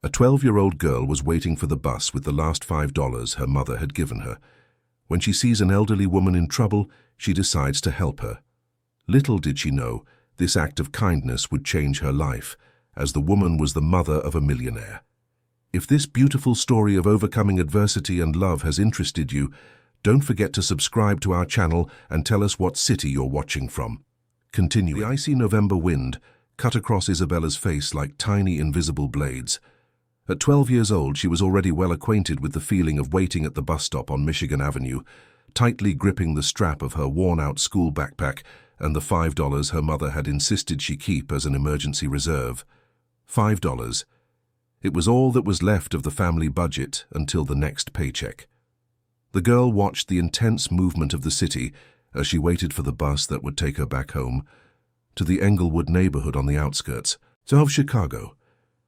A 12-year-old girl was waiting for the bus with the last $5 her mother had given her. When she sees an elderly woman in trouble, she decides to help her. Little did she know, this act of kindness would change her life, as the woman was the mother of a millionaire. If this beautiful story of overcoming adversity and love has interested you, don't forget to subscribe to our channel and tell us what city you're watching from. Continue. The icy November wind cut across Isabella's face like tiny invisible blades. At 12 years old, she was already well acquainted with the feeling of waiting at the bus stop on Michigan Avenue, tightly gripping the strap of her worn-out school backpack and the $5 her mother had insisted she keep as an emergency reserve. $5. It was all that was left of the family budget until the next paycheck. The girl watched the intense movement of the city as she waited for the bus that would take her back home, to the Englewood neighborhood on the outskirts of Chicago.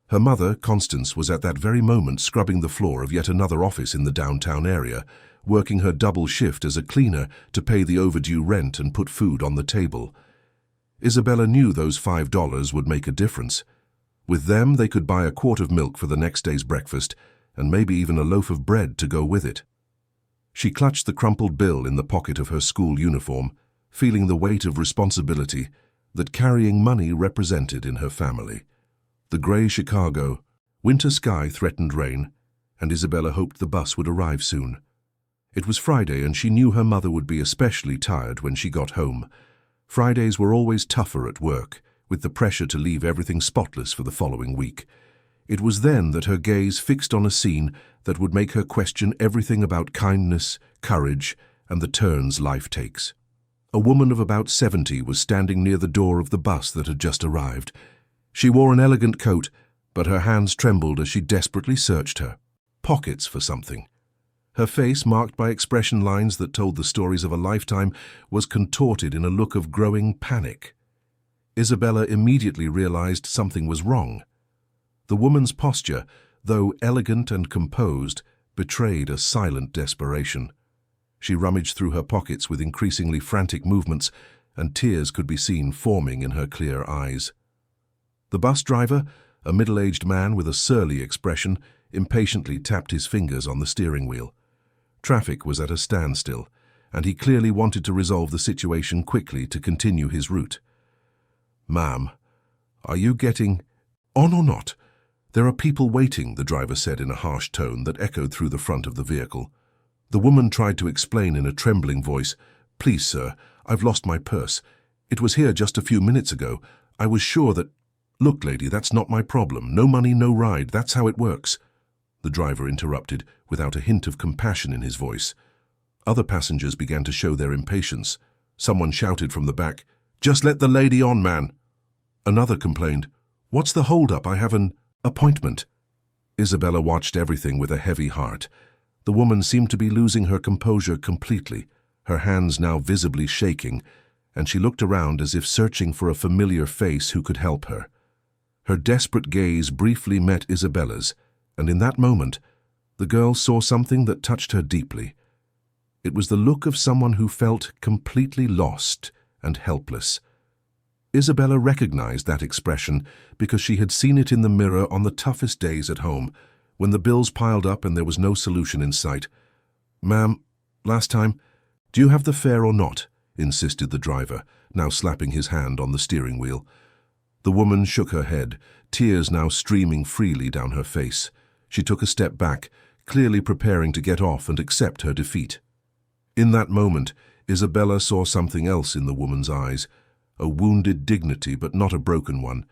Her mother, Constance, was at that very moment scrubbing the floor of yet another office in the downtown area, working her double shift as a cleaner to pay the overdue rent and put food on the table. Isabella knew those $5 would make a difference. With them, they could buy a quart of milk for the next day's breakfast, and maybe even a loaf of bread to go with it. She clutched the crumpled bill in the pocket of her school uniform, feeling the weight of responsibility that carrying money represented in her family. The grey Chicago, winter sky threatened rain, and Isabella hoped the bus would arrive soon. It was Friday, and she knew her mother would be especially tired when she got home. Fridays were always tougher at work, with the pressure to leave everything spotless for the following week. It was then that her gaze fixed on a scene that would make her question everything about kindness, courage, and the turns life takes. A woman of about 70 was standing near the door of the bus that had just arrived. She wore an elegant coat, but her hands trembled as she desperately searched her pockets for something. Her face, marked by expression lines that told the stories of a lifetime, was contorted in a look of growing panic. Isabella immediately realized something was wrong. The woman's posture, though elegant and composed, betrayed a silent desperation. She rummaged through her pockets with increasingly frantic movements, and tears could be seen forming in her clear eyes. The bus driver, a middle-aged man with a surly expression, impatiently tapped his fingers on the steering wheel. Traffic was at a standstill, and he clearly wanted to resolve the situation quickly to continue his route. "Ma'am, are you getting on or not? There are people waiting," the driver said in a harsh tone that echoed through the front of the vehicle. The woman tried to explain in a trembling voice, "Please, sir, I've lost my purse. It was here just a few minutes ago. I was sure that—" "Look, lady, that's not my problem. No money, no ride. That's how it works." The driver interrupted, without a hint of compassion in his voice. Other passengers began to show their impatience. Someone shouted from the back, "Just let the lady on, man." Another complained, "What's the hold-up? I have an appointment." Isabella watched everything with a heavy heart. The woman seemed to be losing her composure completely, her hands now visibly shaking, and she looked around as if searching for a familiar face who could help her. Her desperate gaze briefly met Isabella's, and in that moment, the girl saw something that touched her deeply. It was the look of someone who felt completely lost and helpless. Isabella recognized that expression because she had seen it in the mirror on the toughest days at home, when the bills piled up and there was no solution in sight. "Ma'am, last time, do you have the fare or not?" insisted the driver, now slapping his hand on the steering wheel. The woman shook her head, tears now streaming freely down her face. She took a step back, clearly preparing to get off and accept her defeat. In that moment, Isabella saw something else in the woman's eyes, a wounded dignity but not a broken one.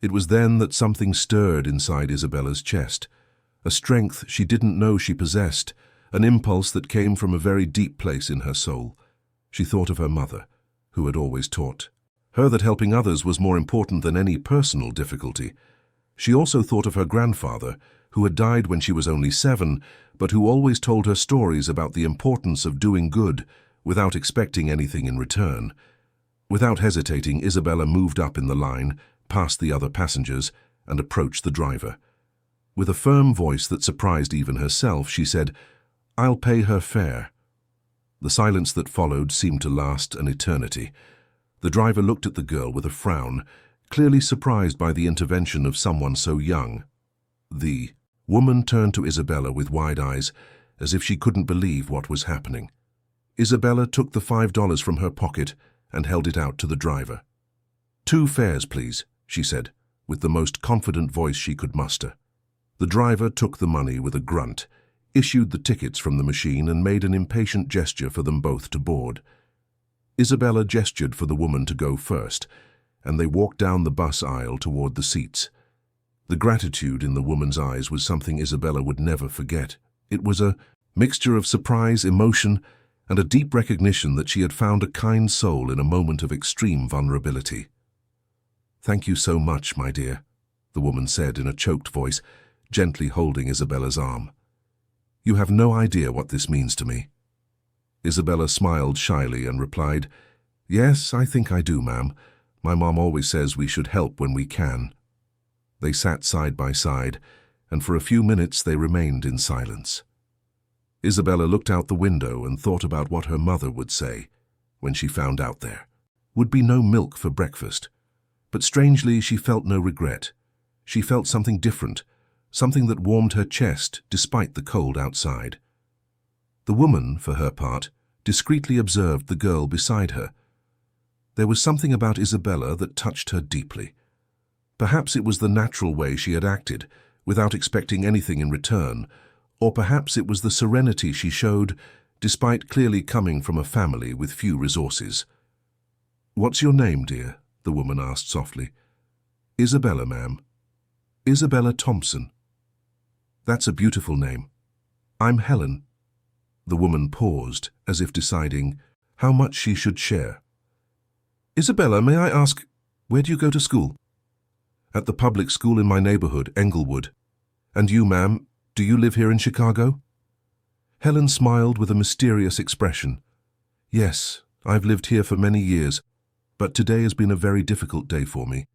It was then that something stirred inside Isabella's chest, a strength she didn't know she possessed, an impulse that came from a very deep place in her soul. She thought of her mother, who had always taught her that helping others was more important than any personal difficulty. She also thought of her grandfather, who had died when she was only 7, but who always told her stories about the importance of doing good without expecting anything in return. Without hesitating, Isabella moved up in the line, past the other passengers, and approached the driver. With a firm voice that surprised even herself, she said, "I'll pay her fare." The silence that followed seemed to last an eternity. The driver looked at the girl with a frown, clearly surprised by the intervention of someone so young. The woman turned to Isabella with wide eyes, as if she couldn't believe what was happening. Isabella took the $5 from her pocket and held it out to the driver. "2 fares, please," she said, with the most confident voice she could muster. The driver took the money with a grunt, issued the tickets from the machine and made an impatient gesture for them both to board. Isabella gestured for the woman to go first, and they walked down the bus aisle toward the seats. The gratitude in the woman's eyes was something Isabella would never forget. It was a mixture of surprise, emotion, and a deep recognition that she had found a kind soul in a moment of extreme vulnerability. "Thank you so much, my dear," the woman said in a choked voice, gently holding Isabella's arm. "You have no idea what this means to me." Isabella smiled shyly and replied, "Yes, I think I do, ma'am. My mom always says we should help when we can." They sat side by side, and for a few minutes they remained in silence. Isabella looked out the window and thought about what her mother would say when she found out there would be no milk for breakfast. But strangely, she felt no regret. She felt something different, something that warmed her chest despite the cold outside. The woman, for her part, discreetly observed the girl beside her. There was something about Isabella that touched her deeply. Perhaps it was the natural way she had acted, without expecting anything in return, or perhaps it was the serenity she showed, despite clearly coming from a family with few resources. "What's your name, dear?" the woman asked softly. "Isabella, ma'am." "Isabella Thompson." "That's a beautiful name." "I'm Helen." The woman paused, as if deciding how much she should share. "Isabella, may I ask, where do you go to school?" "At the public school in my neighborhood, Englewood." "And you, ma'am, do you live here in Chicago?" Helen smiled with a mysterious expression. "Yes, I've lived here for many years, but today has been a very difficult day for me.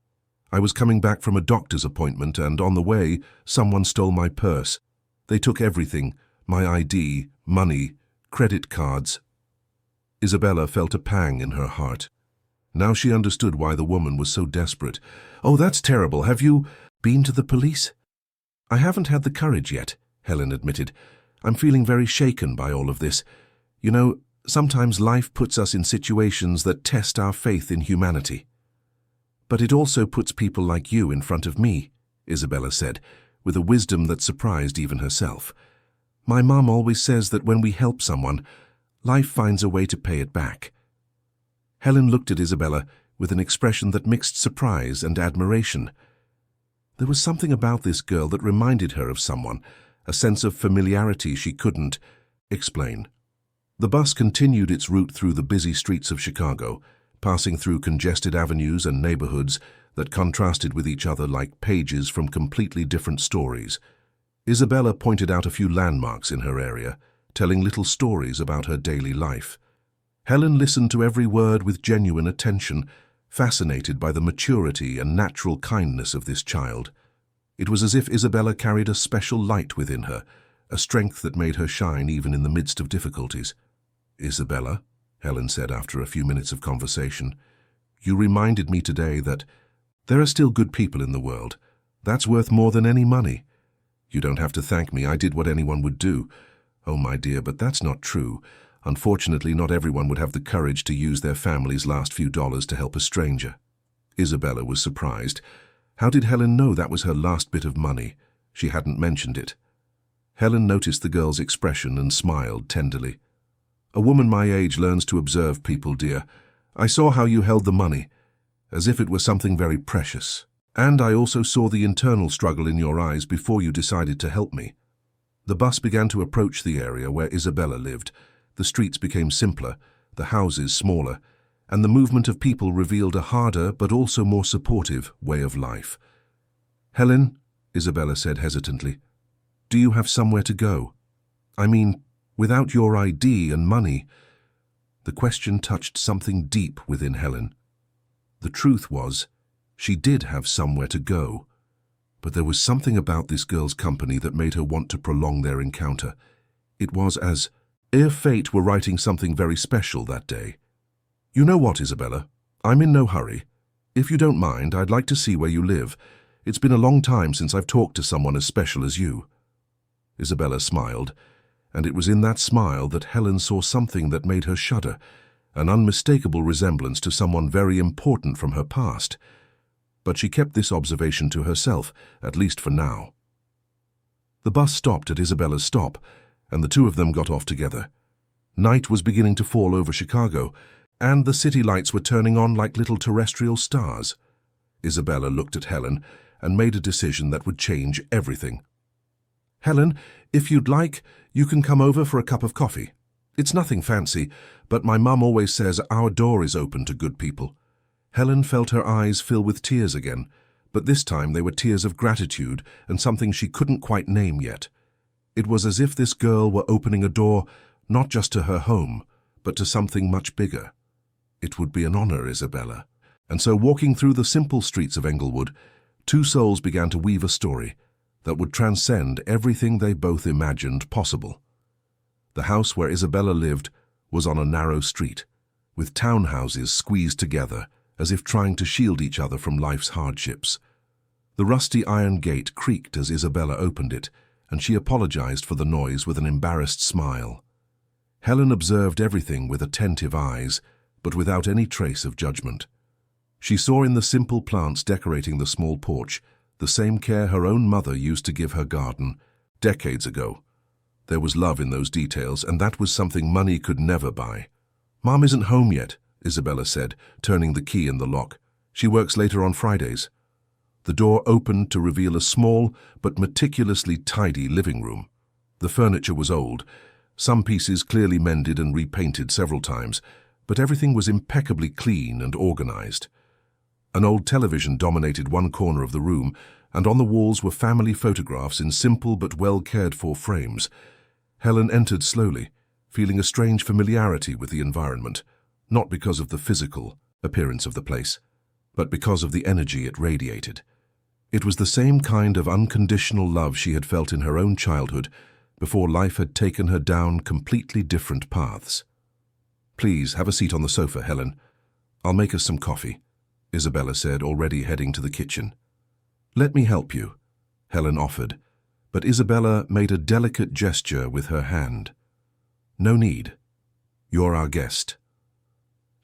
I was coming back from a doctor's appointment and on the way, someone stole my purse. They took everything, my ID, money, credit cards." Isabella felt a pang in her heart. Now she understood why the woman was so desperate. "Oh, that's terrible. Have you been to the police?" "I haven't had the courage yet," Helen admitted. "I'm feeling very shaken by all of this. You know, sometimes life puts us in situations that test our faith in humanity." "But it also puts people like you in front of me," Isabella said, with a wisdom that surprised even herself. "My mom always says that when we help someone, life finds a way to pay it back." Helen looked at Isabella with an expression that mixed surprise and admiration. There was something about this girl that reminded her of someone, a sense of familiarity she couldn't explain. The bus continued its route through the busy streets of Chicago, passing through congested avenues and neighborhoods that contrasted with each other like pages from completely different stories. Isabella pointed out a few landmarks in her area, telling little stories about her daily life. Helen listened to every word with genuine attention, fascinated by the maturity and natural kindness of this child. It was as if Isabella carried a special light within her, a strength that made her shine even in the midst of difficulties. "Isabella," Helen said after a few minutes of conversation, "you reminded me today that there are still good people in the world. That's worth more than any money. You don't have to thank me. I did what anyone would do." "Oh, my dear, but that's not true. Unfortunately, not everyone would have the courage to use their family's last few dollars to help a stranger." Isabella was surprised. How did Helen know that was her last bit of money? She hadn't mentioned it. Helen noticed the girl's expression and smiled tenderly. "A woman my age learns to observe people, dear. I saw how you held the money, as if it were something very precious. And I also saw the internal struggle in your eyes before you decided to help me." The bus began to approach the area where Isabella lived. The streets became simpler, the houses smaller, and the movement of people revealed a harder but also more supportive way of life. "Helen," Isabella said hesitantly, "do you have somewhere to go? I mean, without your ID and money." The question touched something deep within Helen. The truth was, she did have somewhere to go, but there was something about this girl's company that made her want to prolong their encounter. It was as if fate were writing something very special that day. "You know what, Isabella? I'm in no hurry. If you don't mind, I'd like to see where you live. It's been a long time since I've talked to someone as special as you." Isabella smiled, and it was in that smile that Helen saw something that made her shudder, an unmistakable resemblance to someone very important from her past. But she kept this observation to herself, at least for now. The bus stopped at Isabella's stop, and the two of them got off together. Night was beginning to fall over Chicago, and the city lights were turning on like little terrestrial stars. Isabella looked at Helen and made a decision that would change everything. "Helen, if you'd like, you can come over for a cup of coffee. It's nothing fancy, but my mum always says our door is open to good people." Helen felt her eyes fill with tears again, but this time they were tears of gratitude and something she couldn't quite name yet. It was as if this girl were opening a door not just to her home, but to something much bigger. It would be an honor, Isabella. And so, walking through the simple streets of Englewood, two souls began to weave a story that would transcend everything they both imagined possible. The house where Isabella lived was on a narrow street, with townhouses squeezed together as if trying to shield each other from life's hardships. The rusty iron gate creaked as Isabella opened it, and she apologized for the noise with an embarrassed smile. Helen observed everything with attentive eyes, but without any trace of judgment. She saw in the simple plants decorating the small porch the same care her own mother used to give her garden decades ago. There was love in those details, and that was something money could never buy. "Mom isn't home yet," Isabella said, turning the key in the lock. "She works later on Fridays." The door opened to reveal a small but meticulously tidy living room. The furniture was old, some pieces clearly mended and repainted several times, but everything was impeccably clean and organized. An old television dominated one corner of the room, and on the walls were family photographs in simple but well-cared-for frames. Helen entered slowly, feeling a strange familiarity with the environment, not because of the physical appearance of the place, but because of the energy it radiated. It was the same kind of unconditional love she had felt in her own childhood before life had taken her down completely different paths. "Please, have a seat on the sofa, Helen. I'll make us some coffee," Isabella said, already heading to the kitchen. "Let me help you," Helen offered, but Isabella made a delicate gesture with her hand. "No need. You're our guest."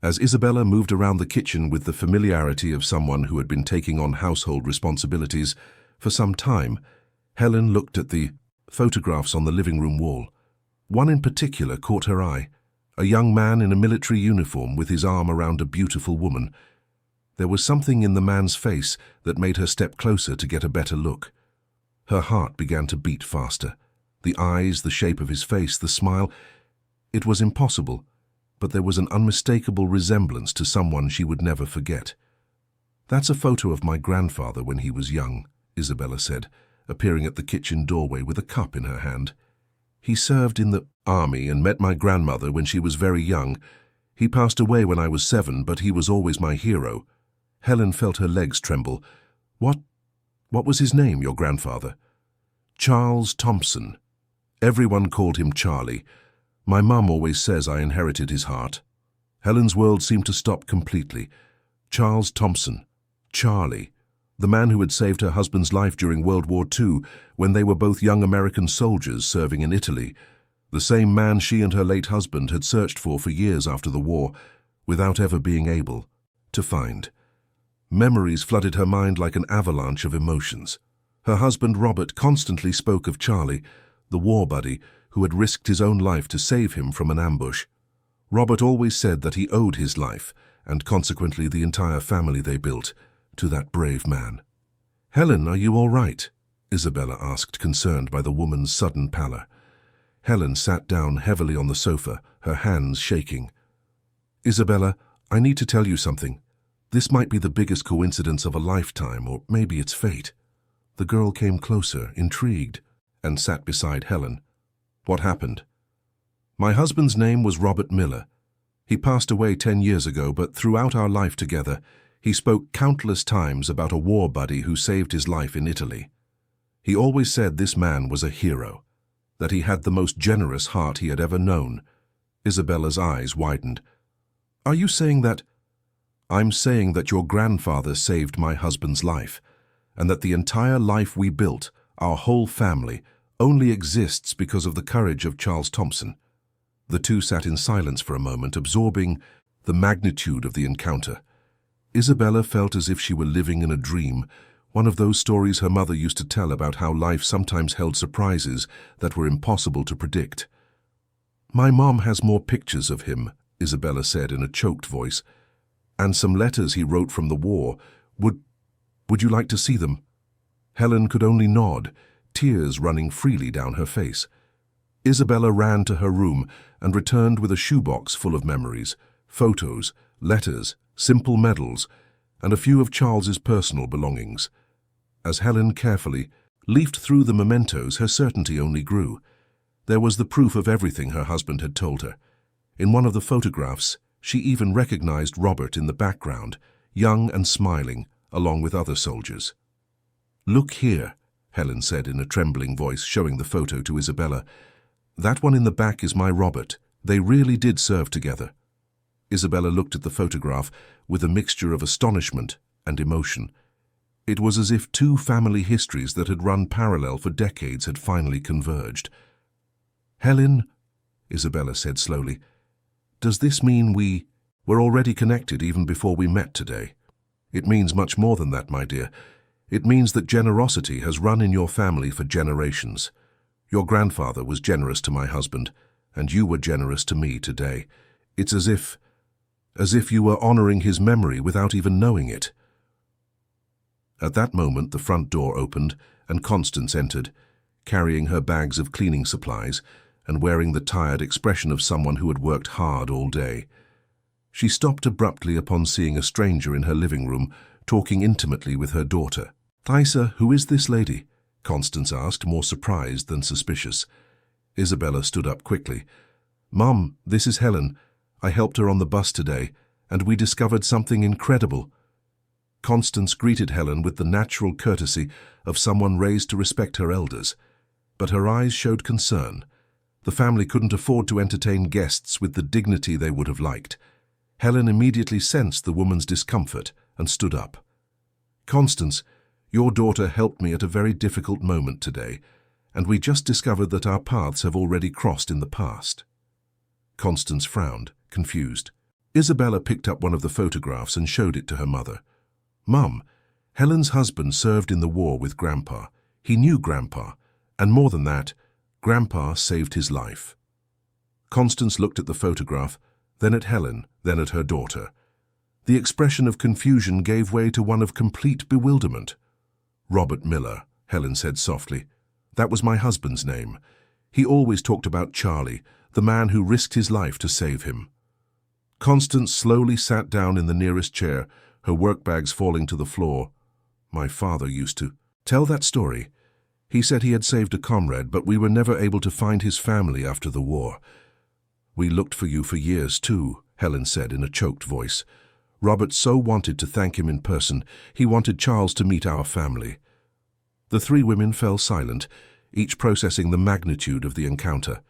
As Isabella moved around the kitchen with the familiarity of someone who had been taking on household responsibilities for some time, Helen looked at the photographs on the living room wall. One in particular caught her eye, a young man in a military uniform with his arm around a beautiful woman. There was something in the man's face that made her step closer to get a better look. Her heart began to beat faster. The eyes, the shape of his face, the smile. It was impossible, but there was an unmistakable resemblance to someone she would never forget. "That's a photo of my grandfather when he was young," Isabella said, appearing at the kitchen doorway with a cup in her hand. "He served in the army and met my grandmother when she was very young. He passed away when I was 7, but he was always my hero." Helen felt her legs tremble. What was his name, your grandfather?" "Charles Thompson. Everyone called him Charlie. My mum always says I inherited his heart." Helen's world seemed to stop completely. Charles Thompson. Charlie. The man who had saved her husband's life during World War II when they were both young American soldiers serving in Italy. The same man she and her late husband had searched for years after the war, without ever being able to find. Memories flooded her mind like an avalanche of emotions. Her husband Robert constantly spoke of Charlie, the war buddy who had risked his own life to save him from an ambush. Robert always said that he owed his life, and consequently the entire family they built, to that brave man. "Helen, are you all right?" Isabella asked, concerned by the woman's sudden pallor. Helen sat down heavily on the sofa, her hands shaking. "Isabella, I need to tell you something. This might be the biggest coincidence of a lifetime, or maybe it's fate." The girl came closer, intrigued, and sat beside Helen. "What happened?" "My husband's name was Robert Miller. He passed away 10 years ago, but throughout our life together, he spoke countless times about a war buddy who saved his life in Italy. He always said this man was a hero, that he had the most generous heart he had ever known." Isabella's eyes widened. "Are you saying that—" "I'm saying that your grandfather saved my husband's life, and that the entire life we built, our whole family, only exists because of the courage of Charles Thompson. The two sat in silence for a moment, absorbing the magnitude of the encounter. Isabella felt as if she were living in a dream, one of those stories her mother used to tell about how life sometimes held surprises that were impossible to predict. "My mom has more pictures of him," Isabella said in a choked voice, "and some letters he wrote from the war. Would you like to see them?" Helen could only nod, tears running freely down her face. Isabella ran to her room and returned with a shoebox full of memories, photos, letters, simple medals, and a few of Charles's personal belongings. As Helen carefully leafed through the mementos, her certainty only grew. There was the proof of everything her husband had told her. In one of the photographs, she even recognized Robert in the background, young and smiling, along with other soldiers. "Look here," Helen said in a trembling voice, showing the photo to Isabella. "That one in the back is my Robert. They really did serve together." Isabella looked at the photograph with a mixture of astonishment and emotion. It was as if two family histories that had run parallel for decades had finally converged. "Helen," Isabella said slowly, "does this mean we were already connected even before we met today?" "It means much more than that, my dear. It means that generosity has run in your family for generations. Your grandfather was generous to my husband, and you were generous to me today. It's as if you were honoring his memory without even knowing it." At that moment, the front door opened and Constance entered, carrying her bags of cleaning supplies and wearing the tired expression of someone who had worked hard all day. She stopped abruptly upon seeing a stranger in her living room, talking intimately with her daughter. "Thaisa, who is this lady?" Constance asked, more surprised than suspicious. Isabella stood up quickly. "Mum, this is Helen. I helped her on the bus today, and we discovered something incredible." Constance greeted Helen with the natural courtesy of someone raised to respect her elders, but her eyes showed concern. The family couldn't afford to entertain guests with the dignity they would have liked. Helen immediately sensed the woman's discomfort and stood up. "Constance, your daughter helped me at a very difficult moment today, and we just discovered that our paths have already crossed in the past." Constance frowned, confused. Isabella picked up one of the photographs and showed it to her mother. "Mum, Helen's husband served in the war with Grandpa. He knew Grandpa, and more than that, Grandpa saved his life." Constance looked at the photograph, then at Helen, then at her daughter. The expression of confusion gave way to one of complete bewilderment. "Robert Miller," Helen said softly. "That was my husband's name. He always talked about Charlie, the man who risked his life to save him." Constance slowly sat down in the nearest chair, her workbags falling to the floor. "My father used to tell that story. He said he had saved a comrade, but we were never able to find his family after the war." "We looked for you for years too," Helen said in a choked voice. "Robert so wanted to thank him in person. He wanted Charles to meet our family." The three women fell silent, each processing the magnitude of the encounter.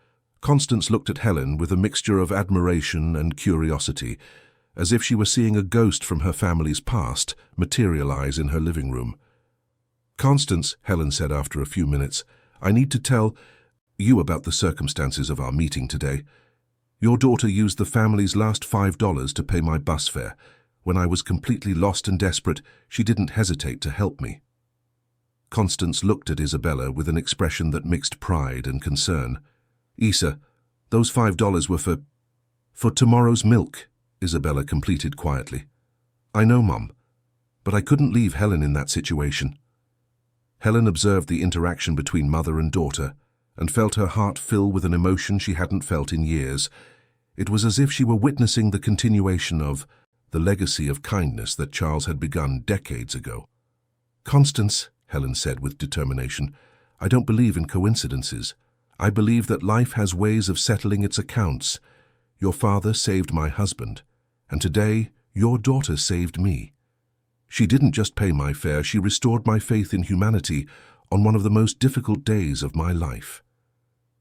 Constance looked at Helen with a mixture of admiration and curiosity, as if she were seeing a ghost from her family's past materialize in her living room. "Constance," Helen said after a few minutes, "I need to tell you about the circumstances of our meeting today. Your daughter used the family's last $5 to pay my bus fare. When I was completely lost and desperate, she didn't hesitate to help me." Constance looked at Isabella with an expression that mixed pride and concern. "Isa, those $5 were for tomorrow's milk," Isabella completed quietly. "I know, Mum, but I couldn't leave Helen in that situation." Helen observed the interaction between mother and daughter and felt her heart fill with an emotion she hadn't felt in years. It was as if she were witnessing the continuation of the legacy of kindness that Charles had begun decades ago. "Constance," Helen said with determination, "I don't believe in coincidences. I believe that life has ways of settling its accounts. Your father saved my husband, and today your daughter saved me. She didn't just pay my fare, she restored my faith in humanity on one of the most difficult days of my life."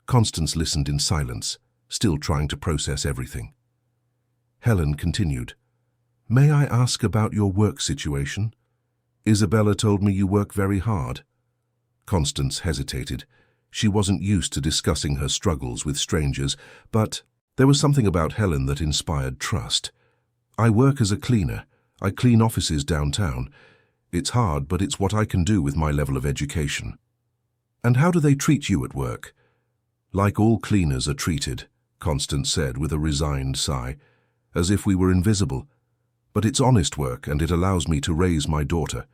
Constance listened in silence, still trying to process everything. Helen continued, "May I ask about your work situation? Isabella told me you work very hard. Constance hesitated. She wasn't used to discussing her struggles with strangers, but there was something about Helen that inspired trust. I work as a cleaner. I clean offices downtown. It's hard, but it's what I can do with my level of education. And how do they treat you at work? Like all cleaners are treated, Constance said with a resigned sigh, as if we were invisible. But it's honest work, and it allows me to raise my daughter.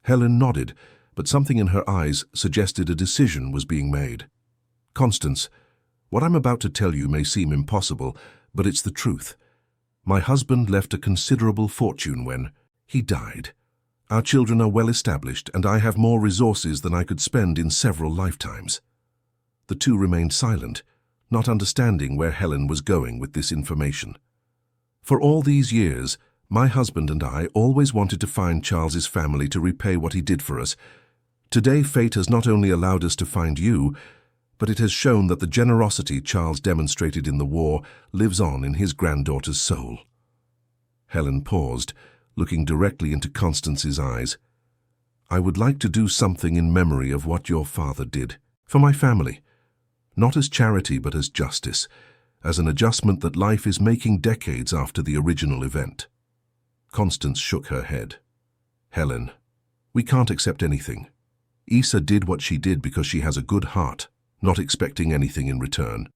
Helen nodded, but something in her eyes suggested a decision was being made. Constance, what I'm about to tell you may seem impossible, but it's the truth. My husband left a considerable fortune when he died. Our children are well established, and I have more resources than I could spend in several lifetimes. The two remained silent, not understanding where Helen was going with this information. For all these years, my husband and I always wanted to find Charles's family to repay what he did for us. Today, fate has not only allowed us to find you, but it has shown that the generosity Charles demonstrated in the war lives on in his granddaughter's soul. Helen paused, looking directly into Constance's eyes. I would like to do something in memory of what your father did, for my family. Not as charity, but as justice, as an adjustment that life is making decades after the original event. Constance shook her head. Helen, we can't accept anything. Isa did what she did because she has a good heart, not expecting anything in return.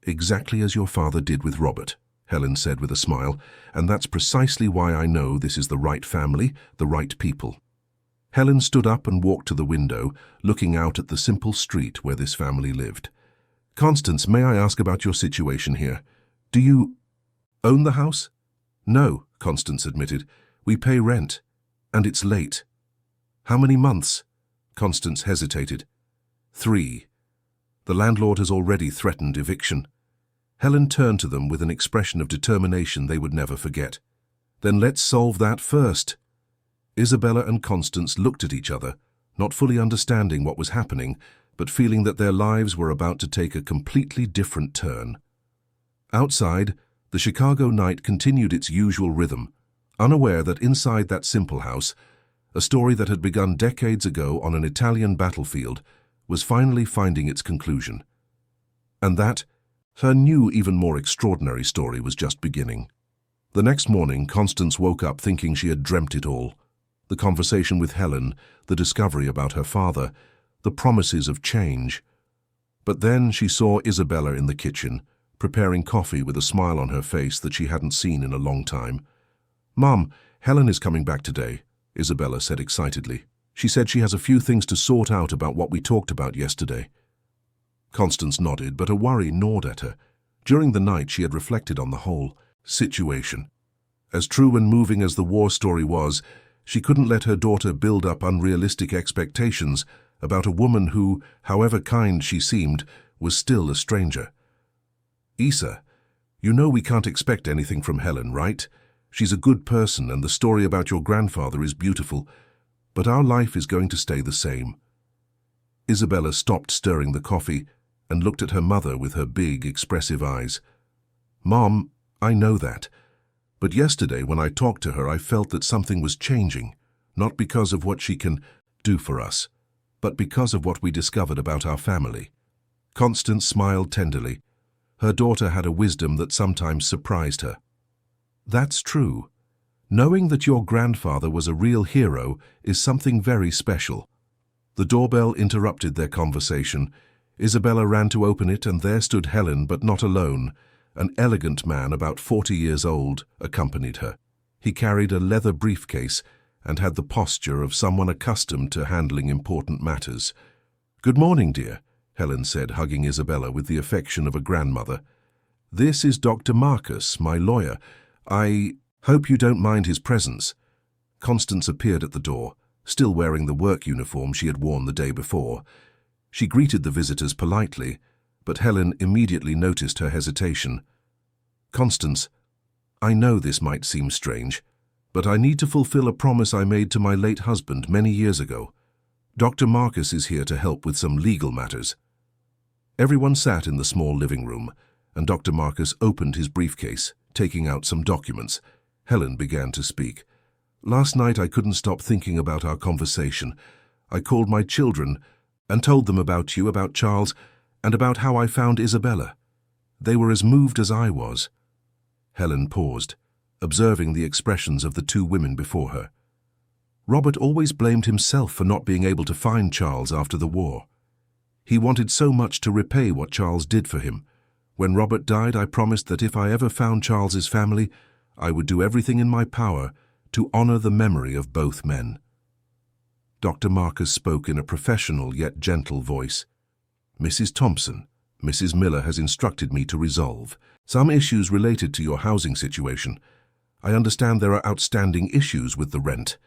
Exactly as your father did with Robert, Helen said with a smile, and that's precisely why I know this is the right family, the right people. Helen stood up and walked to the window, looking out at the simple street where this family lived. Constance, may I ask about your situation here? Do you own the house? No, Constance admitted. We pay rent, and it's late. How many months? Constance hesitated. 3. The landlord has already threatened eviction. Helen turned to them with an expression of determination they would never forget. Then let's solve that first. Isabella and Constance looked at each other, not fully understanding what was happening, but feeling that their lives were about to take a completely different turn. Outside, the Chicago night continued its usual rhythm, unaware that inside that simple house, a story that had begun decades ago on an Italian battlefield was finally finding its conclusion. And that, her new, even more extraordinary story was just beginning. The next morning, Constance woke up thinking she had dreamt it all. The conversation with Helen, the discovery about her father, the promises of change. But then she saw Isabella in the kitchen, preparing coffee with a smile on her face that she hadn't seen in a long time. Mom, Helen is coming back today, Isabella said excitedly. She said she has a few things to sort out about what we talked about yesterday. Constance nodded, but a worry gnawed at her. During the night she had reflected on the whole situation. As true and moving as the war story was, she couldn't let her daughter build up unrealistic expectations about a woman who, however kind she seemed, was still a stranger. Isa, you know we can't expect anything from Helen, right? She's a good person and the story about your grandfather is beautiful, but our life is going to stay the same. Isabella stopped stirring the coffee and looked at her mother with her big, expressive eyes. Mom, I know that. But yesterday when I talked to her I felt that something was changing, not because of what she can do for us, but because of what we discovered about our family. Constance smiled tenderly. Her daughter had a wisdom that sometimes surprised her. That's true. Knowing that your grandfather was a real hero is something very special. The doorbell interrupted their conversation. Isabella ran to open it, and there stood Helen, but not alone. An elegant man about 40 years old accompanied her. He carried a leather briefcase and had the posture of someone accustomed to handling important matters. Good morning, dear, Helen said, hugging Isabella with the affection of a grandmother. This is Dr. Marcus, my lawyer. I hope you don't mind his presence. Constance appeared at the door, still wearing the work uniform she had worn the day before. She greeted the visitors politely, but Helen immediately noticed her hesitation. Constance, I know this might seem strange, but I need to fulfill a promise I made to my late husband many years ago. Dr. Marcus is here to help with some legal matters. Everyone sat in the small living room, and Dr. Marcus opened his briefcase, taking out some documents. Helen began to speak. Last night I couldn't stop thinking about our conversation. I called my children and told them about you, about Charles, and about how I found Isabella. They were as moved as I was." Helen paused, observing the expressions of the two women before her. Robert always blamed himself for not being able to find Charles after the war. He wanted so much to repay what Charles did for him. When Robert died, I promised that if I ever found Charles's family, I would do everything in my power to honor the memory of both men. Dr. Marcus spoke in a professional yet gentle voice. "Mrs. Thompson, Mrs. Miller has instructed me to resolve some issues related to your housing situation. I understand there are outstanding issues with the rent."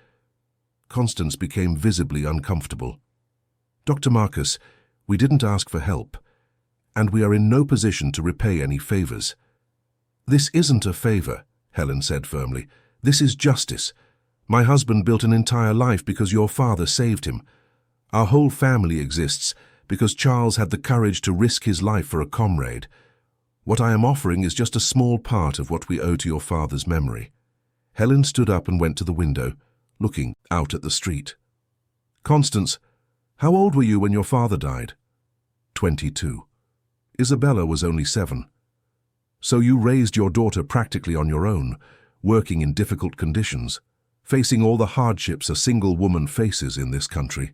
Constance became visibly uncomfortable. "Dr. Marcus, we didn't ask for help, and we are in no position to repay any favors." "This isn't a favor," Helen said firmly. "This is justice. My husband built an entire life because your father saved him. Our whole family exists because Charles had the courage to risk his life for a comrade. What I am offering is just a small part of what we owe to your father's memory." Helen stood up and went to the window, looking out at the street. "Constance, how old were you when your father died?" 22. Isabella was only 7. "So you raised your daughter practically on your own, working in difficult conditions, facing all the hardships a single woman faces in this country."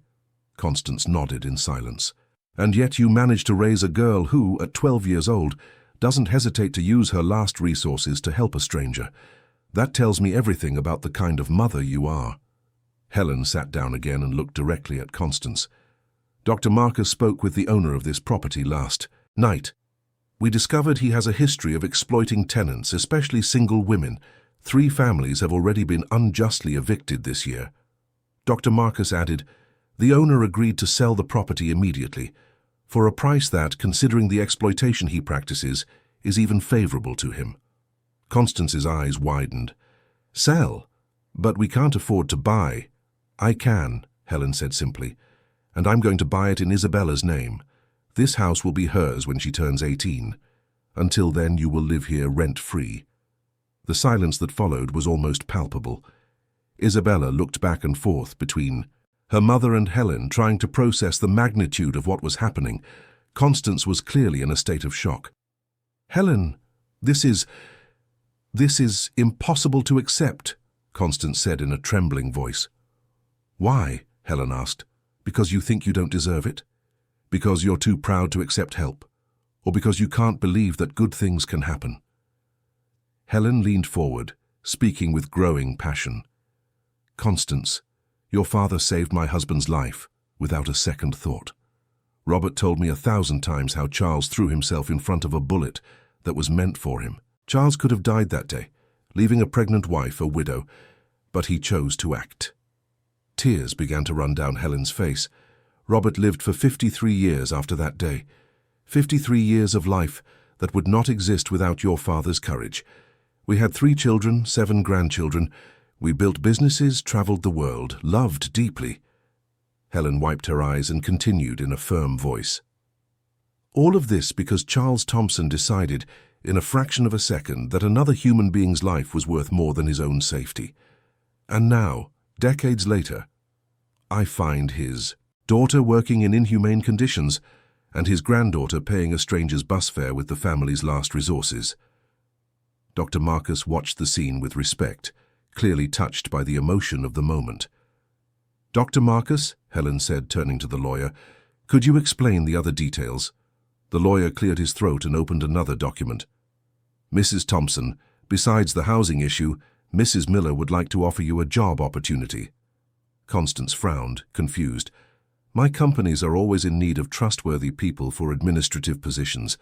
Constance nodded in silence. "And yet you managed to raise a girl who, at 12 years old, doesn't hesitate to use her last resources to help a stranger. That tells me everything about the kind of mother you are." Helen sat down again and looked directly at Constance. "Dr. Marcus spoke with the owner of this property last night. We discovered he has a history of exploiting tenants, especially single women. 3 families have already been unjustly evicted this year." Dr. Marcus added, "The owner agreed to sell the property immediately, for a price that, considering the exploitation he practices, is even favorable to him." Constance's eyes widened. "Sell? But we can't afford to buy." "I can," Helen said simply, "and I'm going to buy it in Isabella's name. This house will be hers when she turns 18. Until then, you will live here rent-free." The silence that followed was almost palpable. Isabella looked back and forth between her mother and Helen, trying to process the magnitude of what was happening. Constance was clearly in a state of shock. "Helen, this is impossible to accept," Constance said in a trembling voice. "Why?" Helen asked. "Because you think you don't deserve it? Because you're too proud to accept help? Or because you can't believe that good things can happen?" Helen leaned forward, speaking with growing passion. "Constance, your father saved my husband's life without a second thought. Robert told me 1,000 times how Charles threw himself in front of a bullet that was meant for him. Charles could have died that day, leaving a pregnant wife a widow, but he chose to act." Tears began to run down Helen's face. Robert lived for 53 years after that day. 53 years of life that would not exist without your father's courage. We had 3 children, 7 grandchildren. We built businesses, traveled the world, loved deeply. Helen wiped her eyes and continued in a firm voice. "All of this because Charles Thompson decided, in a fraction of a second, that another human being's life was worth more than his own safety. And now, decades later, I find his daughter working in inhumane conditions and his granddaughter paying a stranger's bus fare with the family's last resources." Dr. Marcus watched the scene with respect, clearly touched by the emotion of the moment. "Dr. Marcus," Helen said, turning to the lawyer, "could you explain the other details?" The lawyer cleared his throat and opened another document. "Mrs. Thompson, besides the housing issue, Mrs. Miller would like to offer you a job opportunity." Constance frowned, confused. "My companies are always in need of trustworthy people for administrative positions.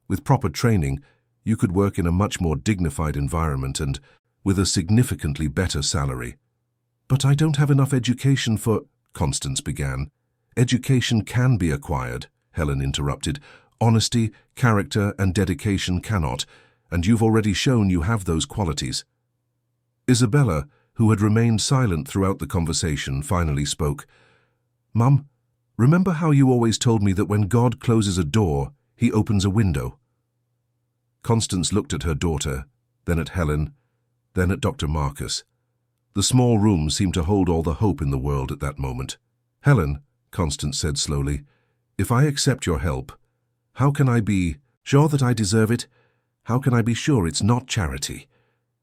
With proper training, you could work in a much more dignified environment and with a significantly better salary." "But I don't have enough education for—" Constance began. "Education can be acquired," Helen interrupted. "Honesty, character, and dedication cannot, and you've already shown you have those qualities." Isabella, who had remained silent throughout the conversation, finally spoke. "Mum, remember how you always told me that when God closes a door, he opens a window?" Constance looked at her daughter, then at Helen, then at Dr. Marcus. The small room seemed to hold all the hope in the world at that moment. "Helen," Constance said slowly, "if I accept your help, how can I be sure that I deserve it? How can I be sure it's not charity?"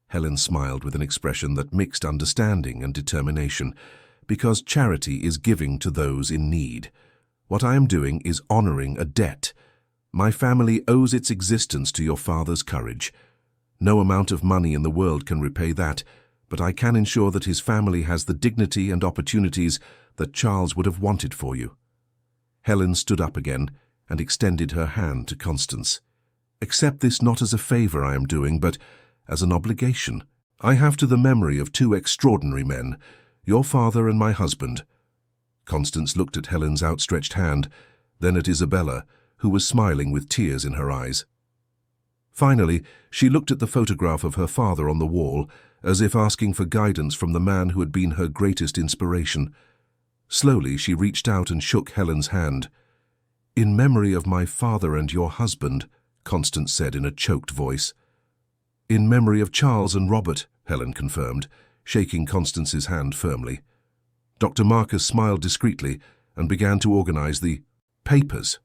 Helen smiled with an expression that mixed understanding and determination. "Because charity is giving to those in need. What I am doing is honoring a debt. My family owes its existence to your father's courage. No amount of money in the world can repay that, but I can ensure that his family has the dignity and opportunities that Charles would have wanted for you." Helen stood up again and extended her hand to Constance. "Accept this not as a favor I am doing, but as an obligation. I have to the memory of two extraordinary men, your father and my husband." Constance looked at Helen's outstretched hand, then at Isabella, who was smiling with tears in her eyes. Finally, she looked at the photograph of her father on the wall, as if asking for guidance from the man who had been her greatest inspiration. Slowly, she reached out and shook Helen's hand. "In memory of my father and your husband," Constance said in a choked voice. "In memory of Charles and Robert," Helen confirmed, shaking Constance's hand firmly. Dr. Marcus smiled discreetly and began to organize the papers.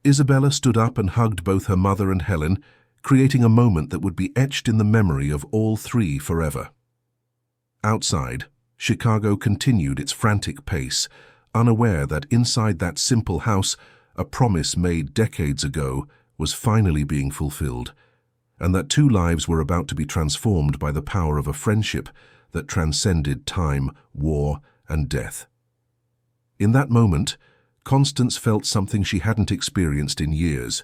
Isabella stood up and hugged both her mother and Helen, creating a moment that would be etched in the memory of all three forever. Outside, Chicago continued its frantic pace, unaware that inside that simple house, a promise made decades ago was finally being fulfilled, and that two lives were about to be transformed by the power of a friendship that transcended time, war, and death. In that moment, Constance felt something she hadn't experienced in years,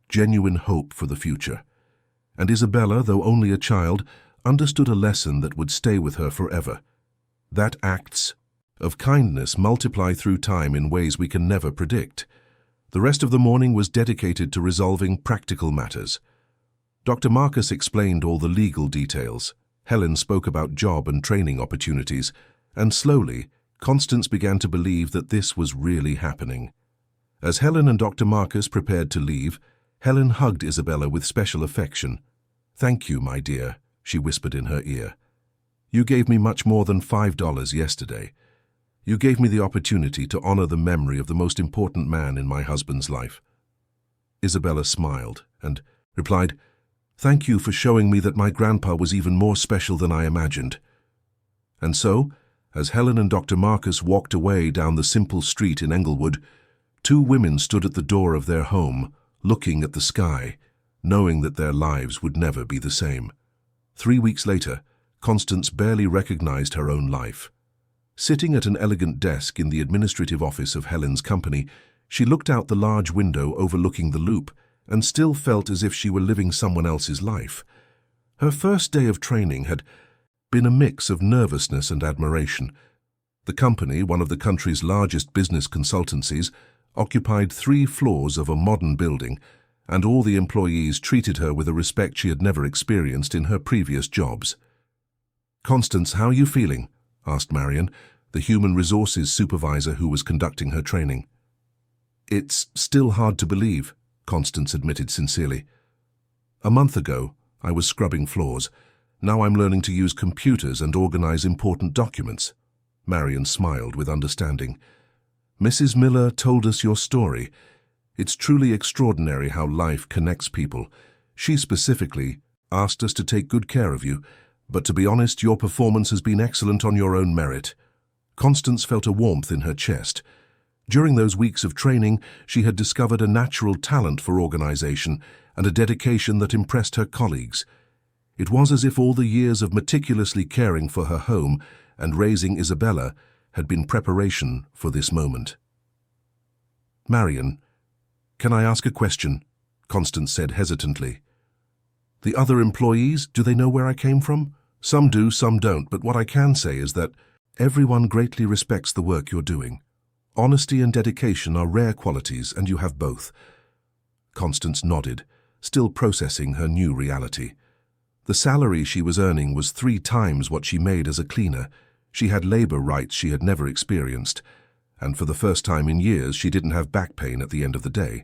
genuine hope for the future. And Isabella, though only a child, understood a lesson that would stay with her forever. That acts of kindness multiply through time in ways we can never predict. The rest of the morning was dedicated to resolving practical matters. Dr. Marcus explained all the legal details. Helen spoke about job and training opportunities, and slowly, Constance began to believe that this was really happening. As Helen and Dr. Marcus prepared to leave, Helen hugged Isabella with special affection. "Thank you, my dear," she whispered in her ear. "You gave me much more than $5 yesterday. You gave me the opportunity to honor the memory of the most important man in my husband's life." Isabella smiled and replied, "Thank you for showing me that my grandpa was even more special than I imagined." And so, as Helen and Dr. Marcus walked away down the simple street in Englewood, two women stood at the door of their home, looking at the sky, knowing that their lives would never be the same. 3 weeks later, Constance barely recognized her own life. Sitting at an elegant desk in the administrative office of Helen's company, she looked out the large window overlooking the loop and still felt as if she were living someone else's life. Her first day of training had been a mix of nervousness and admiration. The company, one of the country's largest business consultancies, occupied 3 floors of a modern building, and all the employees treated her with a respect she had never experienced in her previous jobs. "Constance, how are you feeling?" asked Marion, the human resources supervisor who was conducting her training. "It's still hard to believe," Constance admitted sincerely. "A month ago, I was scrubbing floors. Now I'm learning to use computers and organize important documents." Marion smiled with understanding. "Mrs. Miller told us your story. It's truly extraordinary how life connects people. She specifically asked us to take good care of you, but to be honest, your performance has been excellent on your own merit." Constance felt a warmth in her chest. During those weeks of training, she had discovered a natural talent for organization and a dedication that impressed her colleagues. It was as if all the years of meticulously caring for her home and raising Isabella had been preparation for this moment. "Marion, can I ask a question?" Constance said hesitantly. "The other employees, do they know where I came from?" "Some do, some don't, but what I can say is that everyone greatly respects the work you're doing. Honesty and dedication are rare qualities, and you have both." Constance nodded, still processing her new reality. The salary she was earning was 3 times what she made as a cleaner. She had labor rights she had never experienced, and for the first time in years she didn't have back pain at the end of the day.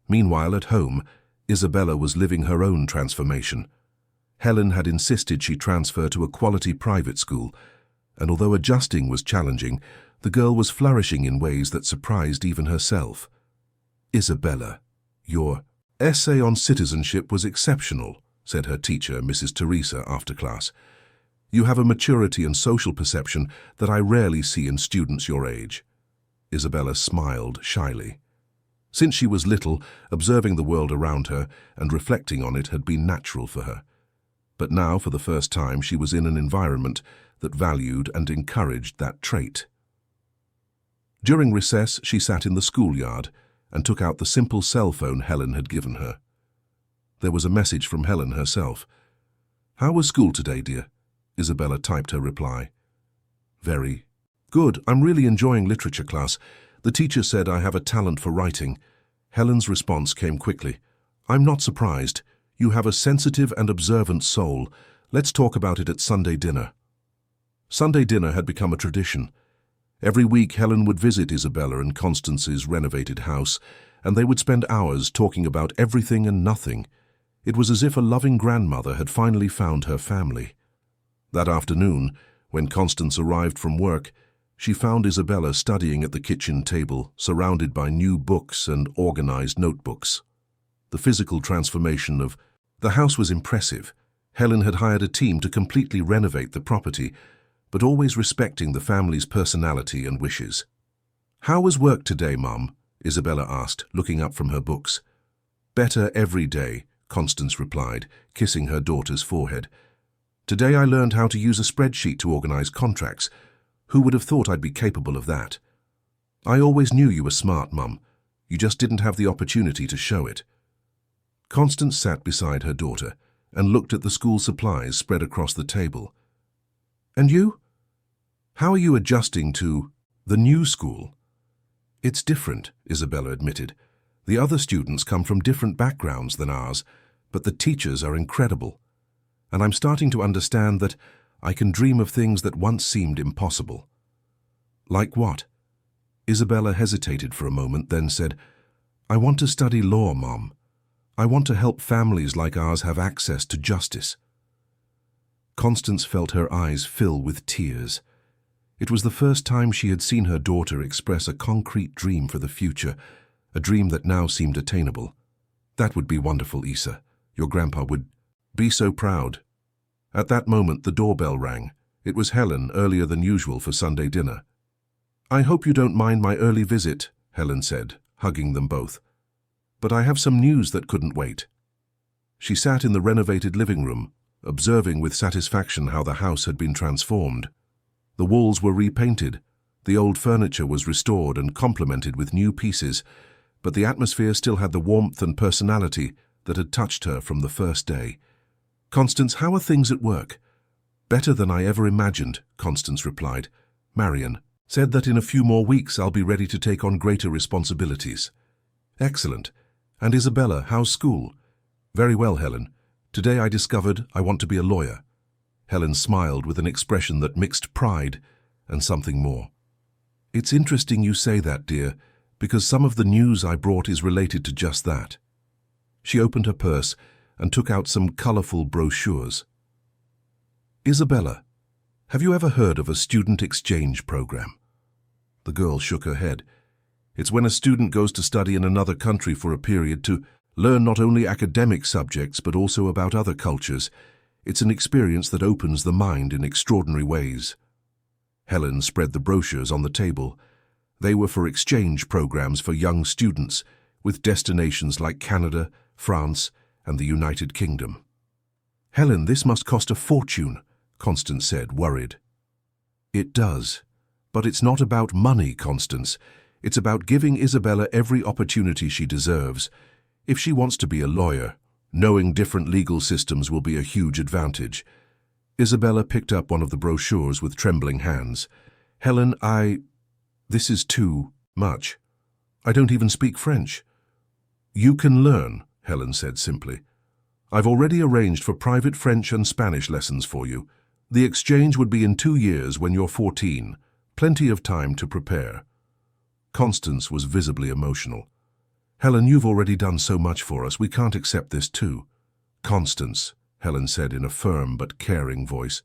Meanwhile, at home, Isabella was living her own transformation. Helen had insisted she transfer to a quality private school, and although adjusting was challenging, the girl was flourishing in ways that surprised even herself. "Isabella, your essay on citizenship was exceptional," said her teacher, Mrs. Teresa, after class. "You have a maturity and social perception that I rarely see in students your age." Isabella smiled shyly. Since she was little, observing the world around her and reflecting on it had been natural for her. But now, for the first time, she was in an environment that valued and encouraged that trait. During recess, she sat in the schoolyard and took out the simple cell phone Helen had given her. There was a message from Helen herself. "How was school today, dear?" Isabella typed her reply. "Very good. I'm really enjoying literature class. The teacher said I have a talent for writing." Helen's response came quickly. "I'm not surprised. You have a sensitive and observant soul. Let's talk about it at Sunday dinner." Sunday dinner had become a tradition. Every week Helen would visit Isabella and Constance's renovated house, and they would spend hours talking about everything and nothing. It was as if a loving grandmother had finally found her family. That afternoon, when Constance arrived from work, she found Isabella studying at the kitchen table, surrounded by new books and organized notebooks. The physical transformation of the house was impressive. Helen had hired a team to completely renovate the property, but always respecting the family's personality and wishes. "How was work today, Mum?" Isabella asked, looking up from her books. "Better every day," Constance replied, kissing her daughter's forehead. "Today I learned how to use a spreadsheet to organize contracts. Who would have thought I'd be capable of that?" "I always knew you were smart, Mum. You just didn't have the opportunity to show it." Constance sat beside her daughter and looked at the school supplies spread across the table. "And you? How are you adjusting to the new school?" "It's different," Isabella admitted. "The other students come from different backgrounds than ours, but the teachers are incredible. And I'm starting to understand that I can dream of things that once seemed impossible." "Like what?" Isabella hesitated for a moment, then said, "I want to study law, Mom. I want to help families like ours have access to justice." Constance felt her eyes fill with tears. It was the first time she had seen her daughter express a concrete dream for the future, a dream that now seemed attainable. "That would be wonderful, Isa. Your grandpa would be so proud." At that moment, the doorbell rang. It was Helen, earlier than usual for Sunday dinner. "I hope you don't mind my early visit," Helen said, hugging them both. "But I have some news that couldn't wait." She sat in the renovated living room, observing with satisfaction how the house had been transformed. The walls were repainted, the old furniture was restored and complemented with new pieces, but the atmosphere still had the warmth and personality that had touched her from the first day. "Constance, how are things at work?" "Better than I ever imagined," Constance replied. "Marion said that in a few more weeks I'll be ready to take on greater responsibilities." "Excellent. And Isabella, how's school?" "Very well, Helen. Today I discovered I want to be a lawyer." Helen smiled with an expression that mixed pride and something more. "It's interesting you say that, dear, because some of the news I brought is related to just that." She opened her purse and took out some colorful brochures. "Isabella, have you ever heard of a student exchange program?" The girl shook her head. "It's when a student goes to study in another country for a period to learn not only academic subjects but also about other cultures. It's an experience that opens the mind in extraordinary ways." Helen spread the brochures on the table. They were for exchange programs for young students, with destinations like Canada, France, and the United Kingdom. "Helen, this must cost a fortune," Constance said, worried. "It does. But it's not about money, Constance. It's about giving Isabella every opportunity she deserves. If she wants to be a lawyer, knowing different legal systems will be a huge advantage." Isabella picked up one of the brochures with trembling hands. "Helen, this is too much. I don't even speak French." "You can learn," Helen said simply. "I've already arranged for private French and Spanish lessons for you. The exchange would be in 2 years when you're 14. Plenty of time to prepare." Constance was visibly emotional. "Helen, you've already done so much for us. We can't accept this too." "Constance," Helen said in a firm but caring voice.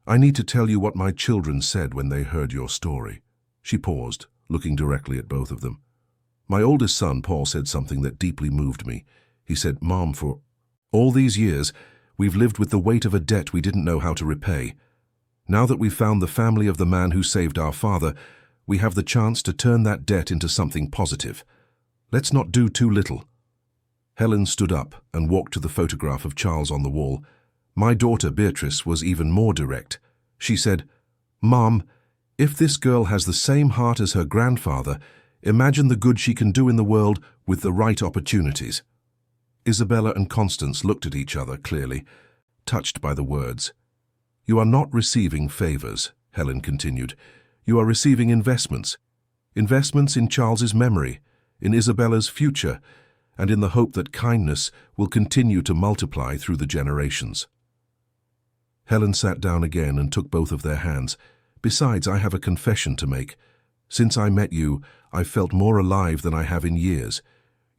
"I need to tell you what my children said when they heard your story." She paused, looking directly at both of them. "My oldest son, Paul, said something that deeply moved me. He said, 'Mom, for all these years, we've lived with the weight of a debt we didn't know how to repay. Now that we've found the family of the man who saved our father, we have the chance to turn that debt into something positive. Let's not do too little.'" Helen stood up and walked to the photograph of Charles on the wall. My daughter, Beatrice, was even more direct. She said, "Mom, if this girl has the same heart as her grandfather, imagine the good she can do in the world with the right opportunities." Isabella and Constance looked at each other clearly, touched by the words. "You are not receiving favors," Helen continued. "You are receiving investments. Investments in Charles's memory, in Isabella's future, and in the hope that kindness will continue to multiply through the generations." Helen sat down again and took both of their hands. "Besides, I have a confession to make. Since I met you, I've felt more alive than I have in years.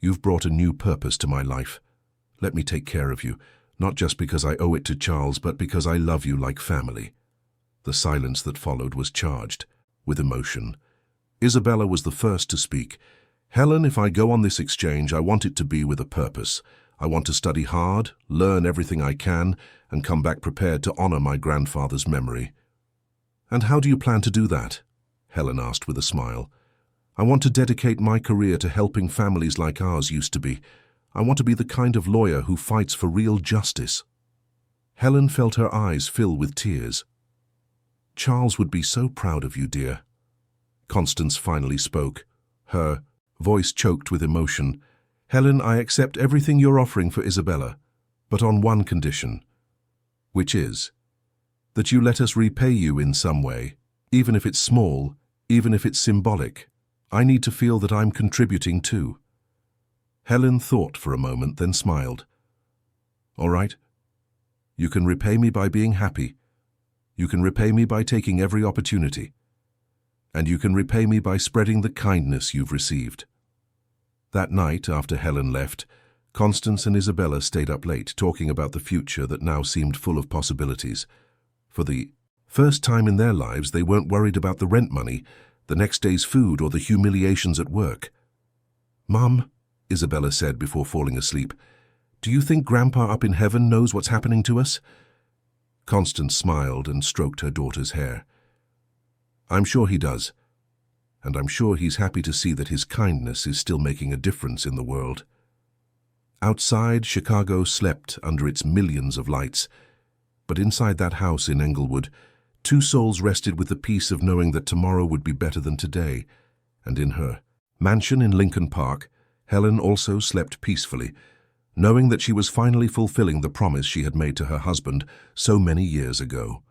You've brought a new purpose to my life. Let me take care of you, not just because I owe it to Charles, but because I love you like family." The silence that followed was charged with emotion. Isabella was the first to speak. "Helen, if I go on this exchange, I want it to be with a purpose. I want to study hard, learn everything I can, and come back prepared to honor my grandfather's memory." "And how do you plan to do that?" Helen asked with a smile. "I want to dedicate my career to helping families like ours used to be. I want to be the kind of lawyer who fights for real justice." Helen felt her eyes fill with tears. "Charles would be so proud of you, dear." Constance finally spoke, her voice choked with emotion. "Helen, I accept everything you're offering for Isabella, but on one condition, which is that you let us repay you in some way, even if it's small, even if it's symbolic. I need to feel that I'm contributing too." Helen thought for a moment, then smiled. "All right. You can repay me by being happy. You can repay me by taking every opportunity. And you can repay me by spreading the kindness you've received." That night, after Helen left, Constance and Isabella stayed up late, talking about the future that now seemed full of possibilities. For the first time in their lives, they weren't worried about the rent money, the next day's food, or the humiliations at work. "Mom," Isabella said before falling asleep, "do you think Grandpa up in heaven knows what's happening to us?" Constance smiled and stroked her daughter's hair. "I'm sure he does. And I'm sure he's happy to see that his kindness is still making a difference in the world." Outside, Chicago slept under its millions of lights. But inside that house in Englewood, two souls rested with the peace of knowing that tomorrow would be better than today. And in her mansion in Lincoln Park, Helen also slept peacefully, knowing that she was finally fulfilling the promise she had made to her husband so many years ago.